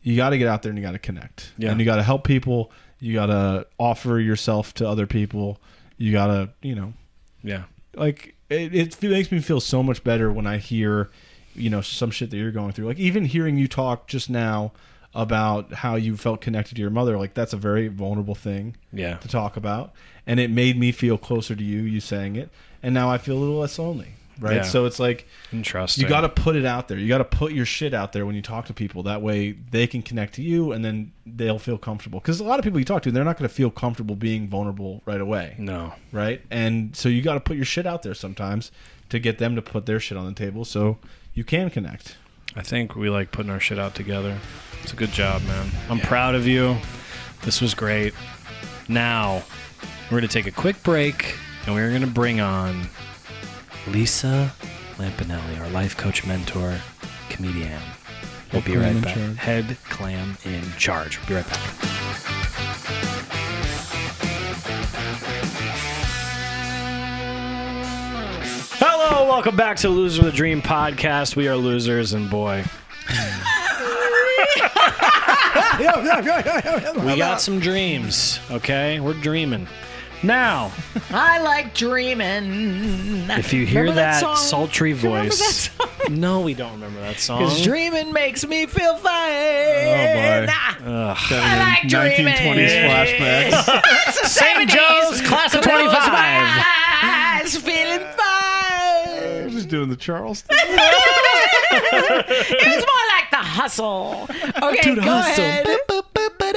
you got to get out there and you got to connect. Yeah. And you got to help people. You got to offer yourself to other people. You got to, you know. Yeah. Like, it makes me feel so much better when I hear, you know, some shit that you're going through. Like, even hearing you talk just now about how you felt connected to your mother, like, that's a very vulnerable thing to talk about. And it made me feel closer to you saying it. And now I feel a little less lonely. Right. Yeah. So it's like, interesting. You got to put it out there. You got to put your shit out there when you talk to people. That way they can connect to you and then they'll feel comfortable. Because a lot of people you talk to, they're not going to feel comfortable being vulnerable right away. No. Right. And so you got to put your shit out there sometimes to get them to put their shit on the table so you can connect. I think we like putting our shit out together. It's a good job, man. I'm proud of you. This was great. Now, we're going to take a quick break and we're going to bring on Lisa Lampanelli, our life coach, mentor, comedian. We'll be right back. Head clam in charge. We'll be right back. Hello, welcome back to Loser with a Dream podcast. We are losers, and boy, we got some dreams, okay? We're dreaming. Now, I like dreaming. If you hear that sultry voice, no, we don't remember that song. Because dreaming makes me feel fine. Oh boy! I like 1920s flashbacks. St. Joe's class of 25. Eyes feeling fine. I'm just doing the Charleston. It was more like the hustle. Okay, go ahead.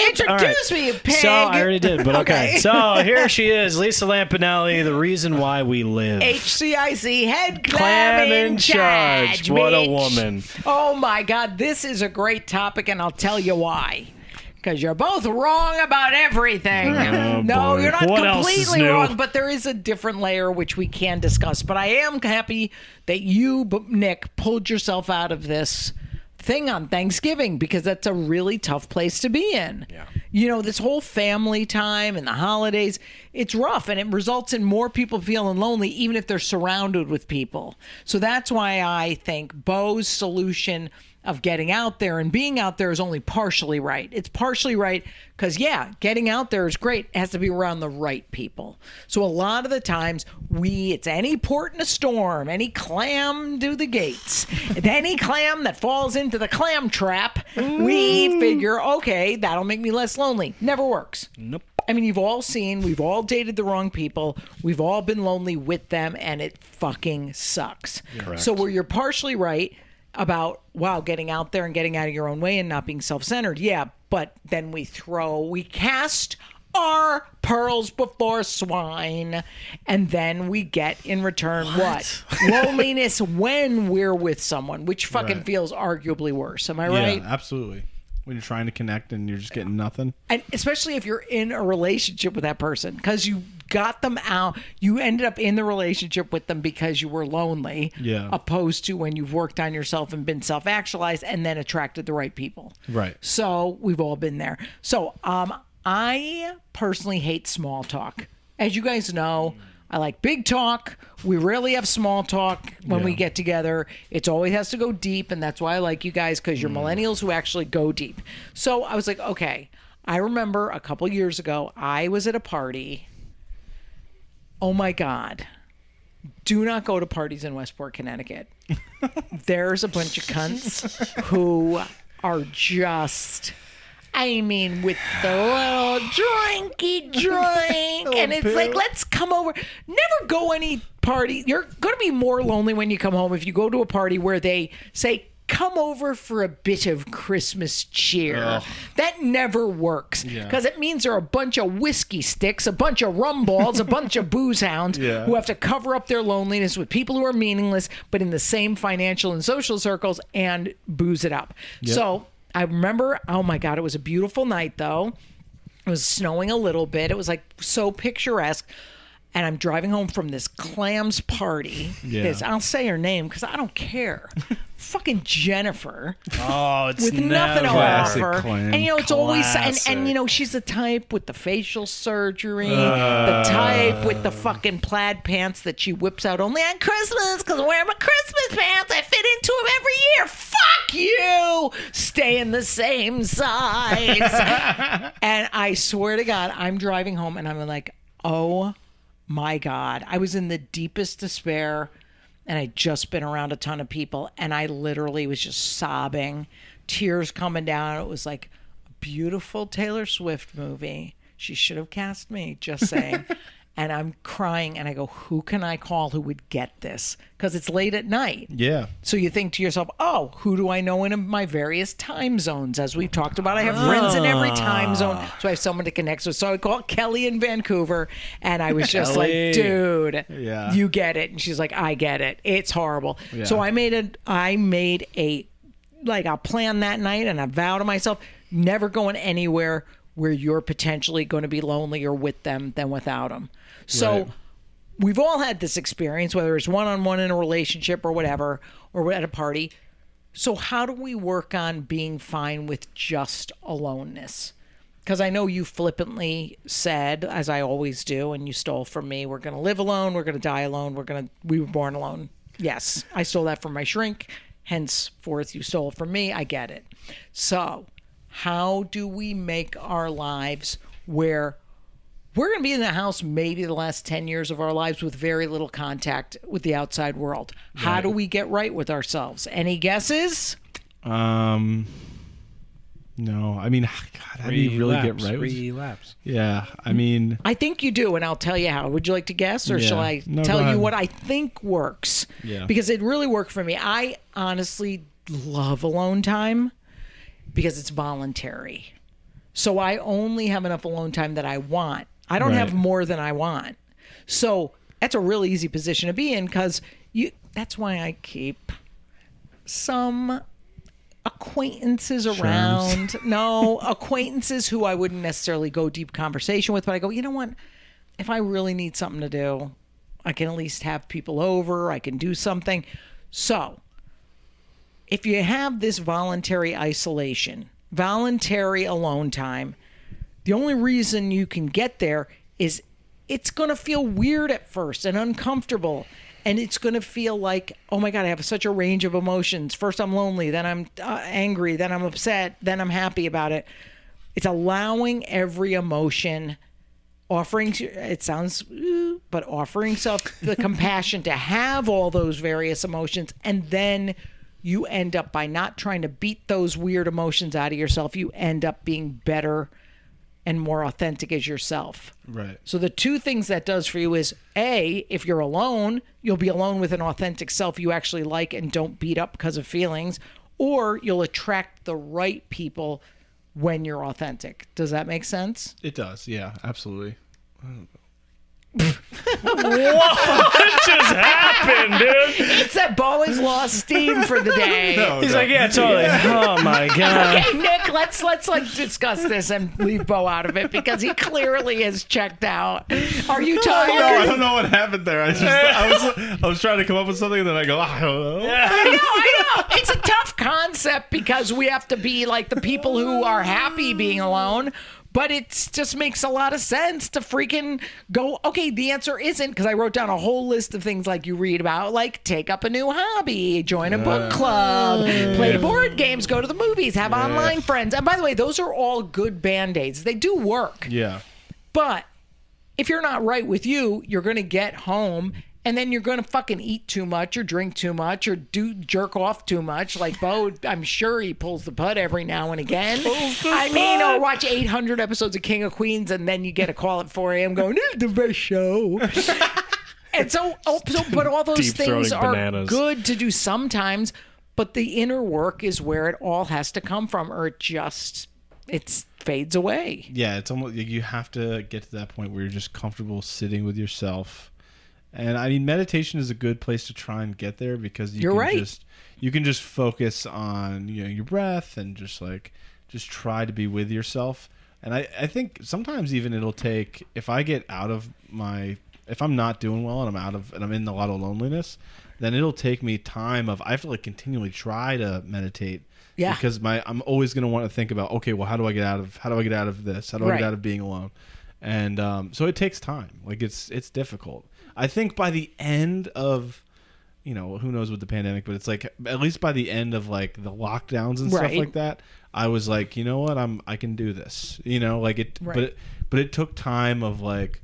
Introduce me, you pig. So I already did, but okay. So here she is, Lisa Lampanelli, the reason why we live. HCIC, head clam in charge. What bitch. a woman. Oh my God, this is a great topic, and I'll tell you why. Because you're both wrong about everything. Oh, no, boy. you're not What else is completely new? wrong, but there is a different layer which we can discuss. But I am happy that you, Nick, pulled yourself out of this thing on Thanksgiving, because that's a really tough place to be in. Yeah. You know, this whole family time and the holidays, it's rough, and it results in more people feeling lonely even if they're surrounded with people. So that's why I think Bo's solution of getting out there and being out there is only partially right. It's partially right because, yeah, getting out there is great. It has to be around the right people. So a lot of the times it's any port in a storm, any clam to the gates, any clam that falls into the clam trap, we figure, okay, that'll make me less lonely. Never works. Nope. I mean, we've all dated the wrong people. We've all been lonely with them, and it fucking sucks. Correct. So where you're partially right about, wow, getting out there and getting out of your own way and not being self-centered. Yeah, but then we cast our pearls before swine, and then we get in return what? Loneliness when we're with someone, which fucking feels arguably worse. Am I right? Yeah, absolutely. When you're trying to connect and you're just getting nothing. And especially if you're in a relationship with that person, because you got them out, you ended up in the relationship with them because you were lonely, opposed to when you've worked on yourself and been self-actualized and then attracted the right people. Right. So we've all been there. So I personally hate small talk. As you guys know, I like big talk. We rarely have small talk when we get together. It always has to go deep, and that's why I like you guys, because you're millennials who actually go deep. So I was like, okay, I remember a couple years ago, I was at a party. Oh my God. Do not go to parties in Westport, Connecticut. There's a bunch of cunts who are just... I mean, with the little drinky drink, and it's like, let's come over. Never go any party. You're going to be more lonely when you come home if you go to a party where they say, come over for a bit of Christmas cheer. Ugh. That never works, because it means there are a bunch of whiskey sticks, a bunch of rum balls, a bunch of booze hounds who have to cover up their loneliness with people who are meaningless, but in the same financial and social circles, and booze it up. Yep. So I remember, oh my God, it was a beautiful night though. It was snowing a little bit. It was like so picturesque. And I'm driving home from this clams party. Yeah. I'll say her name because I don't care. Fucking Jennifer. Oh, it's With nothing to Classic offer. clam. And, it's always, Classic. and, she's the type with the facial surgery, the type with the fucking plaid pants that she whips out only on Christmas because I'm wearing my Christmas pants. I fit into them every year. Fuck you. Stay in the same size. And I swear to God, I'm driving home and I'm like, oh my God. I was in the deepest despair. And I'd just been around a ton of people, and I literally was just sobbing, tears coming down. It was like a beautiful Taylor Swift movie. She should have cast me, just saying. And I'm crying, and I go, who can I call who would get this? Because it's late at night. Yeah. So you think to yourself, oh, who do I know in my various time zones? As we've talked about, I have friends in every time zone. So I have someone to connect with. So I called Kelly in Vancouver, and I was just like, dude, Yeah. you get it. And she's like, I get it. It's horrible. Yeah. So I made a plan that night, and I vow to myself, never going anywhere where you're potentially going to be lonelier with them than without them. So Right. we've all had this experience, whether it's one-on-one in a relationship or whatever, or at a party. So how do we work on being fine with just aloneness? Because I know you flippantly said, as I always do, and you stole from me, we're going to live alone, we're going to die alone, we were born alone. Yes, I stole that from my shrink. Henceforth, you stole it from me. I get it. So how do we make our lives where we're going to be in the house maybe the last 10 years of our lives with very little contact with the outside world? How do we get right with ourselves? Any guesses? No. I mean, God, how do you really get right with Relapse. Yeah. I mean, I think you do, and I'll tell you how. Would you like to guess, or Yeah. shall I No, tell go you ahead. what I think works? Yeah. Because it really worked for me. I honestly love alone time because it's voluntary. So I only have enough alone time that I want. I don't Right. have more than I want. So that's a really easy position to be in because that's why I keep some acquaintances around. No, acquaintances who I wouldn't necessarily go deep conversation with, but I go, you know what? If I really need something to do, I can at least have people over. I can do something. So if you have this voluntary isolation, voluntary alone time, the only reason you can get there is it's going to feel weird at first and uncomfortable. And it's going to feel like, oh my God, I have such a range of emotions. First I'm lonely, then I'm angry, then I'm upset, then I'm happy about it. It's allowing every emotion, it sounds, but offering self the compassion to have all those various emotions. And then you end up, by not trying to beat those weird emotions out of yourself, you end up being better and more authentic as yourself. right. So the two things that does for you is, A, if you're alone, you'll be alone with an authentic self you actually like and don't beat up because of feelings, or you'll attract the right people when you're authentic. Does that make sense? It does. Yeah, absolutely. What just happened, dude? It's that Bo has lost steam for the day. He's like, yeah, totally. Oh my God. Okay, Nick, let's like discuss this and leave Bo out of it because he clearly has checked out. Are you No, tired? I don't know what happened there. I was trying to come up with something, and then I go, I don't know. I know. It's a tough concept because we have to be like the people who are happy being alone. But it just makes a lot of sense to freaking go, okay, the answer isn't, because I wrote down a whole list of things like you read about, like take up a new hobby, join a book club, play board games, go to the movies, have online friends. And by the way, those are all good Band-Aids. They do work. Yeah. But if you're not right with you, you're going to get home and then you're going to fucking eat too much or drink too much or jerk off too much. Like Bo, I'm sure he pulls the putt every now and again. Or watch 800 episodes of King of Queens and then you get a call at 4 a.m. going, this is the best show. And but all those things Deep-throating are bananas. good to do sometimes, but the inner work is where it all has to come from, or it fades away. Yeah, it's almost, you have to get to that point where you're just comfortable sitting with yourself And I mean, meditation is a good place to try and get there because You're right. You can just focus on your breath and just try to be with yourself. And I think sometimes even it'll take, if I'm not doing well and I'm in a lot of loneliness, then it'll take me time I have to like continually try to meditate. Yeah. Because I'm always going to want to think about, okay, well, how do I get out of this? How do I get out of being alone? And so it takes time. Like it's difficult. I think by the end of, who knows with the pandemic, but it's like at least by the end of like the lockdowns and stuff like that, I was like, you know what, I can do this. But it took time of like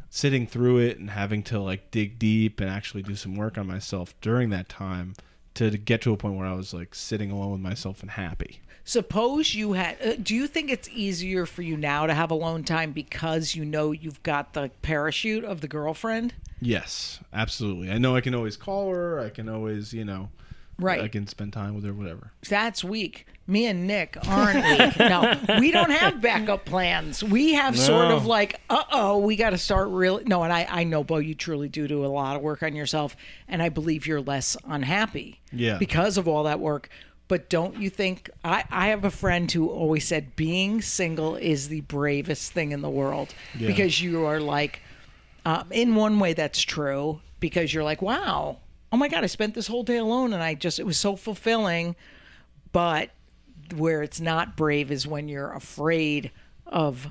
sitting through it and having to like dig deep and actually do some work on myself during that time to get to a point where I was like sitting alone with myself and happy. Suppose you had, do you think it's easier for you now to have alone time because you've got the parachute of the girlfriend? Yes, absolutely. I know I can always call her. I can always, I can spend time with her, whatever. That's weak. Me and Nick aren't weak. No, we don't have backup plans. We have sort of like, we got to start really. No, and I know, Bo, you truly do a lot of work on yourself. And I believe you're less unhappy because of all that work. But don't you think, I have a friend who always said being single is the bravest thing in the world because you are like, in one way that's true because you're like, wow, oh my God, I spent this whole day alone and it was so fulfilling. But where it's not brave is when you're afraid of,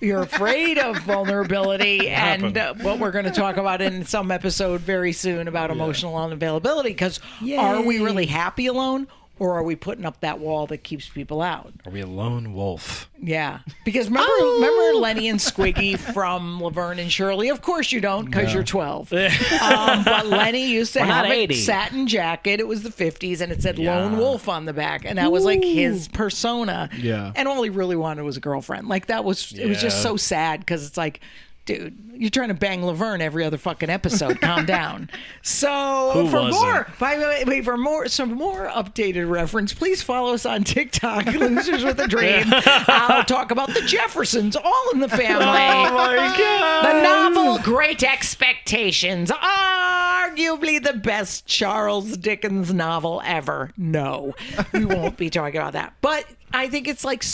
you're afraid of vulnerability and what we're going to talk about in some episode very soon about emotional unavailability. Because are we really happy alone? Or are we putting up that wall that keeps people out? Are we a lone wolf? Yeah. Because remember Lenny and Squiggy from Laverne and Shirley? Of course you don't, because you're 12. But Lenny used to have a satin jacket. It was the 50s, and it said Lone Wolf on the back. And that was like his persona. Yeah. And all he really wanted was a girlfriend. Like it was just so sad, because it's like, dude, you're trying to bang Laverne every other fucking episode. Calm down. So for some more updated reference, please follow us on TikTok, Losers with a Dream. I'll talk about the Jeffersons, All in the Family. Oh my God. The novel Great Expectations, arguably the best Charles Dickens novel ever. No, we won't be talking about that. But I think it's like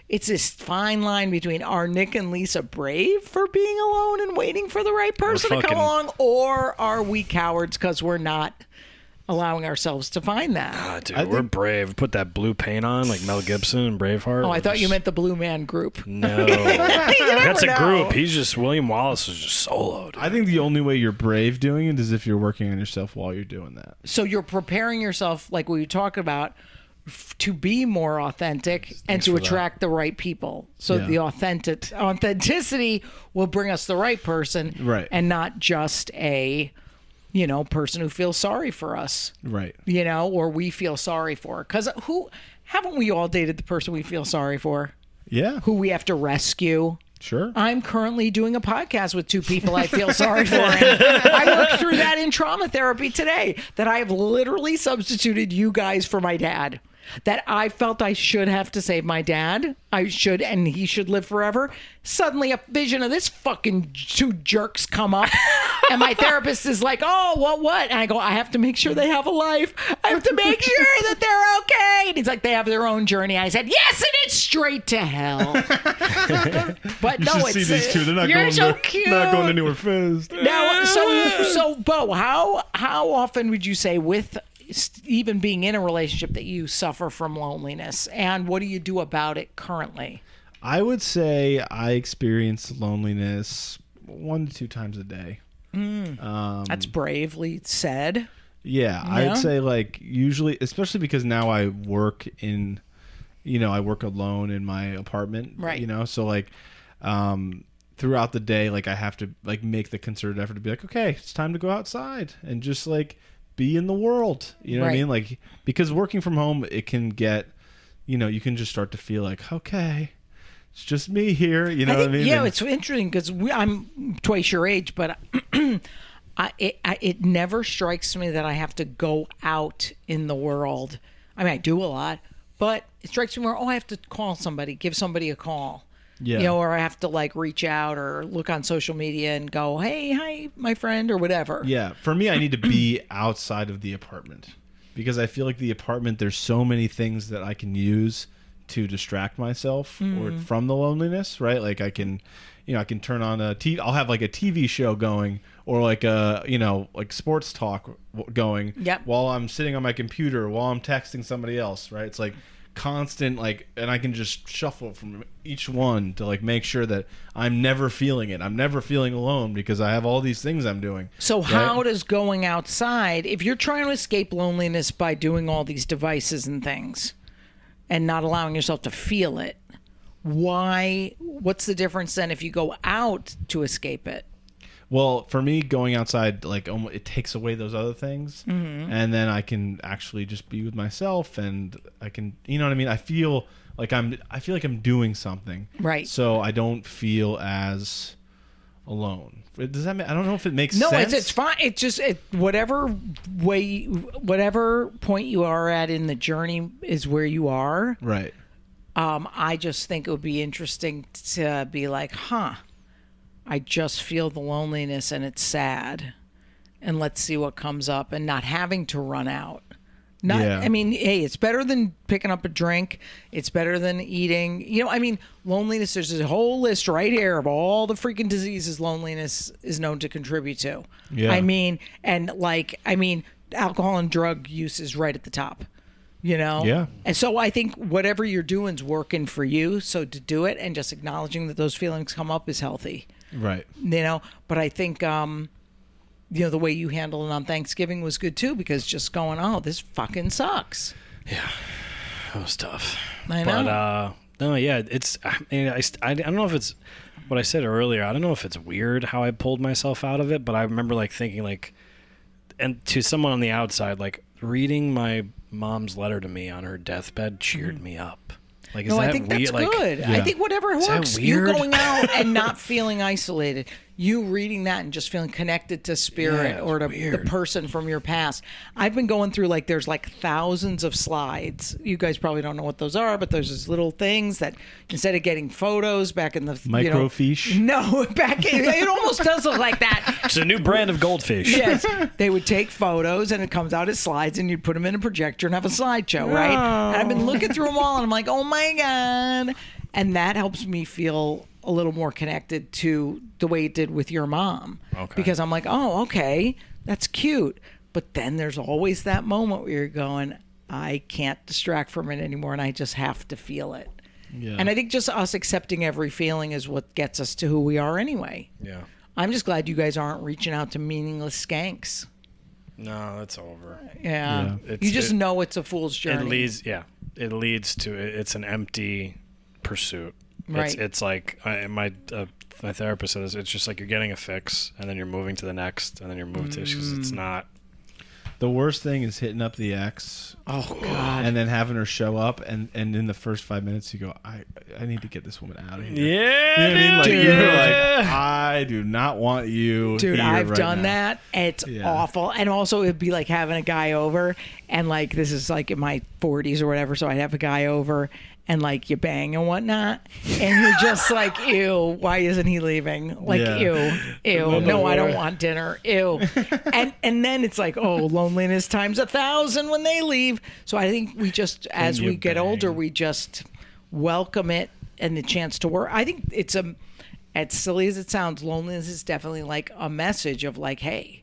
it's this fine line between, are Nick and Lisa brave for being alone and waiting for the right person to come along, or are we cowards because we're not allowing ourselves to find that? Dude, we're brave. Put that blue paint on like Mel Gibson and Braveheart. Oh, I thought you meant the Blue Man Group. No. That's a group. William Wallace was just soloed. I think the only way you're brave doing it is if you're working on yourself while you're doing that. So you're preparing yourself, like we talk about, to be more authentic and to attract the right people. So the authenticity will bring us the right person, right, and not just a person who feels sorry for us, right, or we feel sorry for. Because haven't we all dated the person we feel sorry for? Yeah. Who we have to rescue. Sure. I'm currently doing a podcast with two people I feel sorry for. And I worked through that in trauma therapy today, that I have literally substituted you guys for my dad. That I felt I should have to save my dad. I should, and he should live forever. Suddenly a vision of this fucking two jerks come up. And my therapist is like, oh, what? And I go, I have to make sure they have a life. I have to make sure that they're okay. And he's like, they have their own journey. I said, yes, and it's straight to hell. But no, it's... see these two. They're not you're going so cute. Not going anywhere fast. Now, so Bo, how often would you say, with even being in a relationship, that you suffer from loneliness, and what do you do about it currently? I would say I experience loneliness 1 to 2 times a day. That's bravely said. Yeah, I'd say like usually, especially because now I work I work alone in my apartment, right? So like throughout the day, like I have to like make the concerted effort to be like, okay, it's time to go outside and just like be in the world. You know what I mean? Like, because working from home, it can get, you can just start to feel like, okay, it's just me here. You know what I mean? Yeah, it's interesting because I'm twice your age, but it never strikes me that I have to go out in the world. I mean, I do a lot, but it strikes me where, I have to call somebody, give somebody a call. Yeah. You know, or I have to like reach out or look on social media and go, hey, hi, my friend, or whatever. Yeah. For me, I need to be outside of the apartment because I feel like the apartment, there's so many things that I can use to distract myself or from the loneliness, right? Like I can turn on a TV. I'll have like a TV show going or like a, like sports talk going while I'm sitting on my computer, while I'm texting somebody else, right? It's like constant, like, and I can just shuffle from each one to like make sure that I'm never feeling it. I'm never feeling alone because I have all these things I'm doing. So how does going outside, if you're trying to escape loneliness by doing all these devices and things and not allowing yourself to feel it, what's the difference then if you go out to escape it? Well, for me, going outside, like, it takes away those other things, and then I can actually just be with myself, and I can, you know what I mean? I feel like I'm doing something, right? So I don't feel as alone. Does that make, I don't know if it makes sense. No, it's fine. It's just whatever point you are at in the journey is where you are, right? I just think it would be interesting to be like, I just feel the loneliness and it's sad, and let's see what comes up, and not having to run out. I mean, hey, it's better than picking up a drink. It's better than eating. Loneliness, there's a whole list right here of all the freaking diseases loneliness is known to contribute to. Yeah. Alcohol and drug use is right at the top. Yeah. And so I think whatever you're doing is working for you. So to do it and just acknowledging that those feelings come up is healthy. Right. But I think, the way you handled it on Thanksgiving was good too, because just going, this fucking sucks. Yeah. That was tough. I know. But, no, yeah, I don't know if it's what I said earlier. I don't know if it's weird how I pulled myself out of it, but I remember like thinking like, and to someone on the outside, like reading my mom's letter to me on her deathbed cheered me up. Like, is that I think weird? that's good. I think whatever works. You going out and not feeling isolated. You reading that and just feeling connected to spirit or to the person from your past. I've been going through there's thousands of slides. You guys probably don't know what those are, but there's these little things that instead of getting photos back in the microfiche. It almost does look like that. It's a new brand of goldfish. Yes, they would take photos and it comes out as slides, and you'd put them in a projector and have a slideshow, right? And I've been looking through them all, and I'm like, oh my god, and that helps me feel a little more connected to the way it did with your mom. Okay. Because I'm like, oh, okay, that's cute. But then there's always that moment where you're going, I can't distract from it anymore, and I just have to feel it. Yeah. And I think just us accepting every feeling is what gets us to who we are anyway. Yeah. I'm just glad you guys aren't reaching out to meaningless skanks. No, it's over. Yeah. You just know it's a fool's journey. It leads to it's an empty pursuit. Right. It's like my therapist says it's just like you're getting a fix and then you're moving to the next and then you're moving to it's not. The worst thing is hitting up the ex. Oh God! And then having her show up, and in the first 5 minutes you go, I need to get this woman out of here. Yeah, you know what I mean? Like you're like, I do not want you. Dude, here I've right done now. that. It's awful. And also it'd be like having a guy over, and like this is like in my 40s or whatever, so I'd have a guy over and like you bang and whatnot, and you're just like, ew, why isn't he leaving? Like, ew, no, I don't want dinner, ew. And then it's like, oh, loneliness times 1,000 when they leave. So I think we just, as we get older, we just welcome it and the chance to work. I think it's as silly as it sounds, loneliness is definitely like a message of like, hey,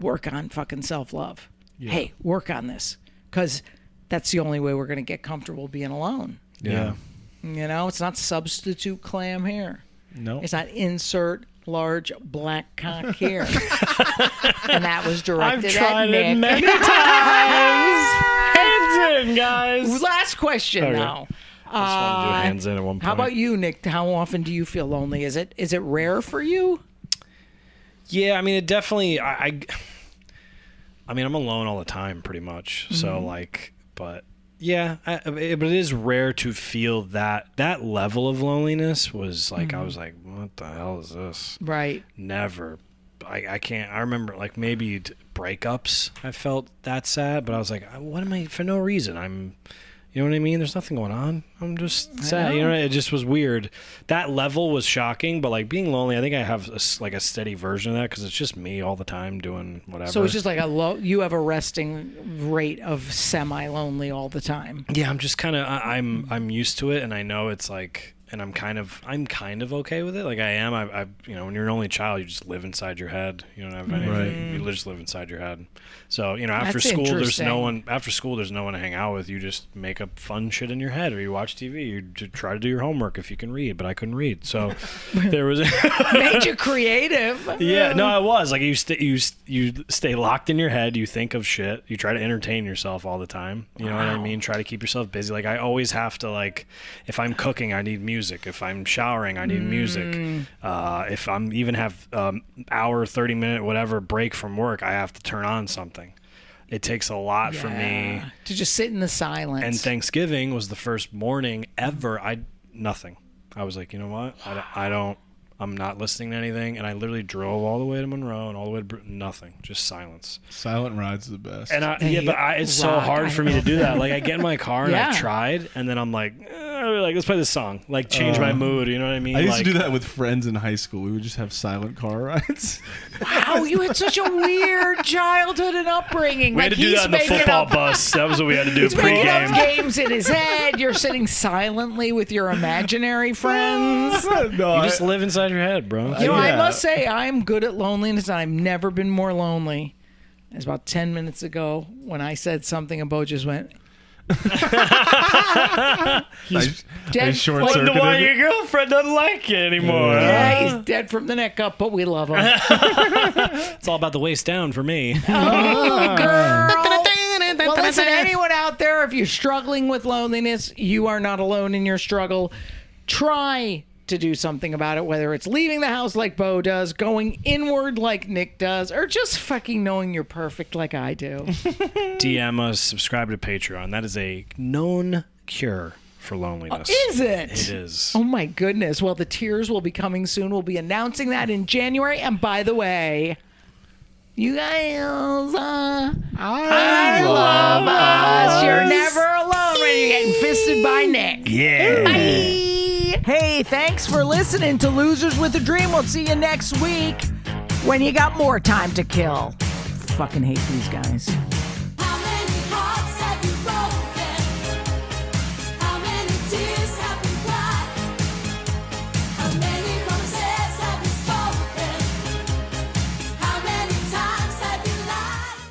work on fucking self-love. Yeah. Hey, work on this, because that's the only way we're going to get comfortable being alone. Yeah. It's not substitute clam here. No. It's not insert large black cock here. And that was directed at Nick. I've tried it many times. Hands in, guys. Last question now. I just want to do hands in at one point. How about you, Nick? How often do you feel lonely? Is it rare for you? Yeah, I mean, it definitely. I mean, I'm alone all the time, pretty much. So but. Yeah, but it is rare to feel that level of loneliness was like, I was like, what the hell is this? Right. Never. I can't. I remember like maybe breakups. I felt that sad, but I was like, what am I, for no reason. I'm, You know what I mean? There's nothing going on. I'm just sad. You know, it just was weird. That level was shocking, but like being lonely, I think I have a steady version of that because it's just me all the time doing whatever. So it's just like you have a resting rate of semi-lonely all the time. Yeah, I'm just kind of I'm used to it, and I know it's like, and I'm kind of okay with it. Like I am. I you know, when you're an only child, you just live inside your head. You don't have anything. Right. You just live inside your head. So you know, after That's school, there's interesting. no one. After school, there's no one to hang out with. You just make up fun shit in your head, or you watch TV. You try to do your homework if you can read, but I couldn't read. So there was Made you creative. Yeah, no, I was like you stay locked in your head. You think of shit. You try to entertain yourself all the time. You know what I mean? Try to keep yourself busy. Like I always have to like, if I'm cooking, I need music. If I'm showering, I need music. If I'm even have hour, 30-minute, whatever break from work, I have to turn on something. It takes a lot for me to just sit in the silence. And Thanksgiving was the first morning ever. Nothing. I was like, you know what? I'm not listening to anything, and I literally drove all the way to Monroe and all the way to nothing, just silence. Silent ride's the best. And it's so hard for me to do that. Like I get in my car and I've tried, and then I'm like let's play this song, like change my mood. You know what I mean? I used to do that with friends in high school. We would just have silent car rides. Wow, you had such a weird childhood and upbringing. We had to do that in the football bus. That was what we had to do He's making pregame. up games in his head. You're sitting silently with your imaginary friends. You just live inside your head, bro. You know, I must say, I'm good at loneliness, and I've never been more lonely. It was about 10 minutes ago when I said something, and Bo just went. He's dead. short-circuited. Wonder why your girlfriend doesn't like you anymore. Yeah, he's dead from the neck up, but we love him. It's all about the waist down for me. Oh, girl. Well, listen, anyone out there, if you're struggling with loneliness, you are not alone in your struggle. Try to do something about it, whether it's leaving the house like Bo does, going inward like Nick does, or just fucking knowing you're perfect like I do. DM us, subscribe to Patreon. That is a known cure for loneliness. Is it? It is. Oh my goodness. Well, the tiers will be coming soon. We'll be announcing that in January. And by the way, you guys, I love us. You're never alone when you're getting fisted by Nick. Yeah. Bye. Hey, thanks for listening to Losers with a Dream. We'll see you next week when you got more time to kill. Fucking hate these guys.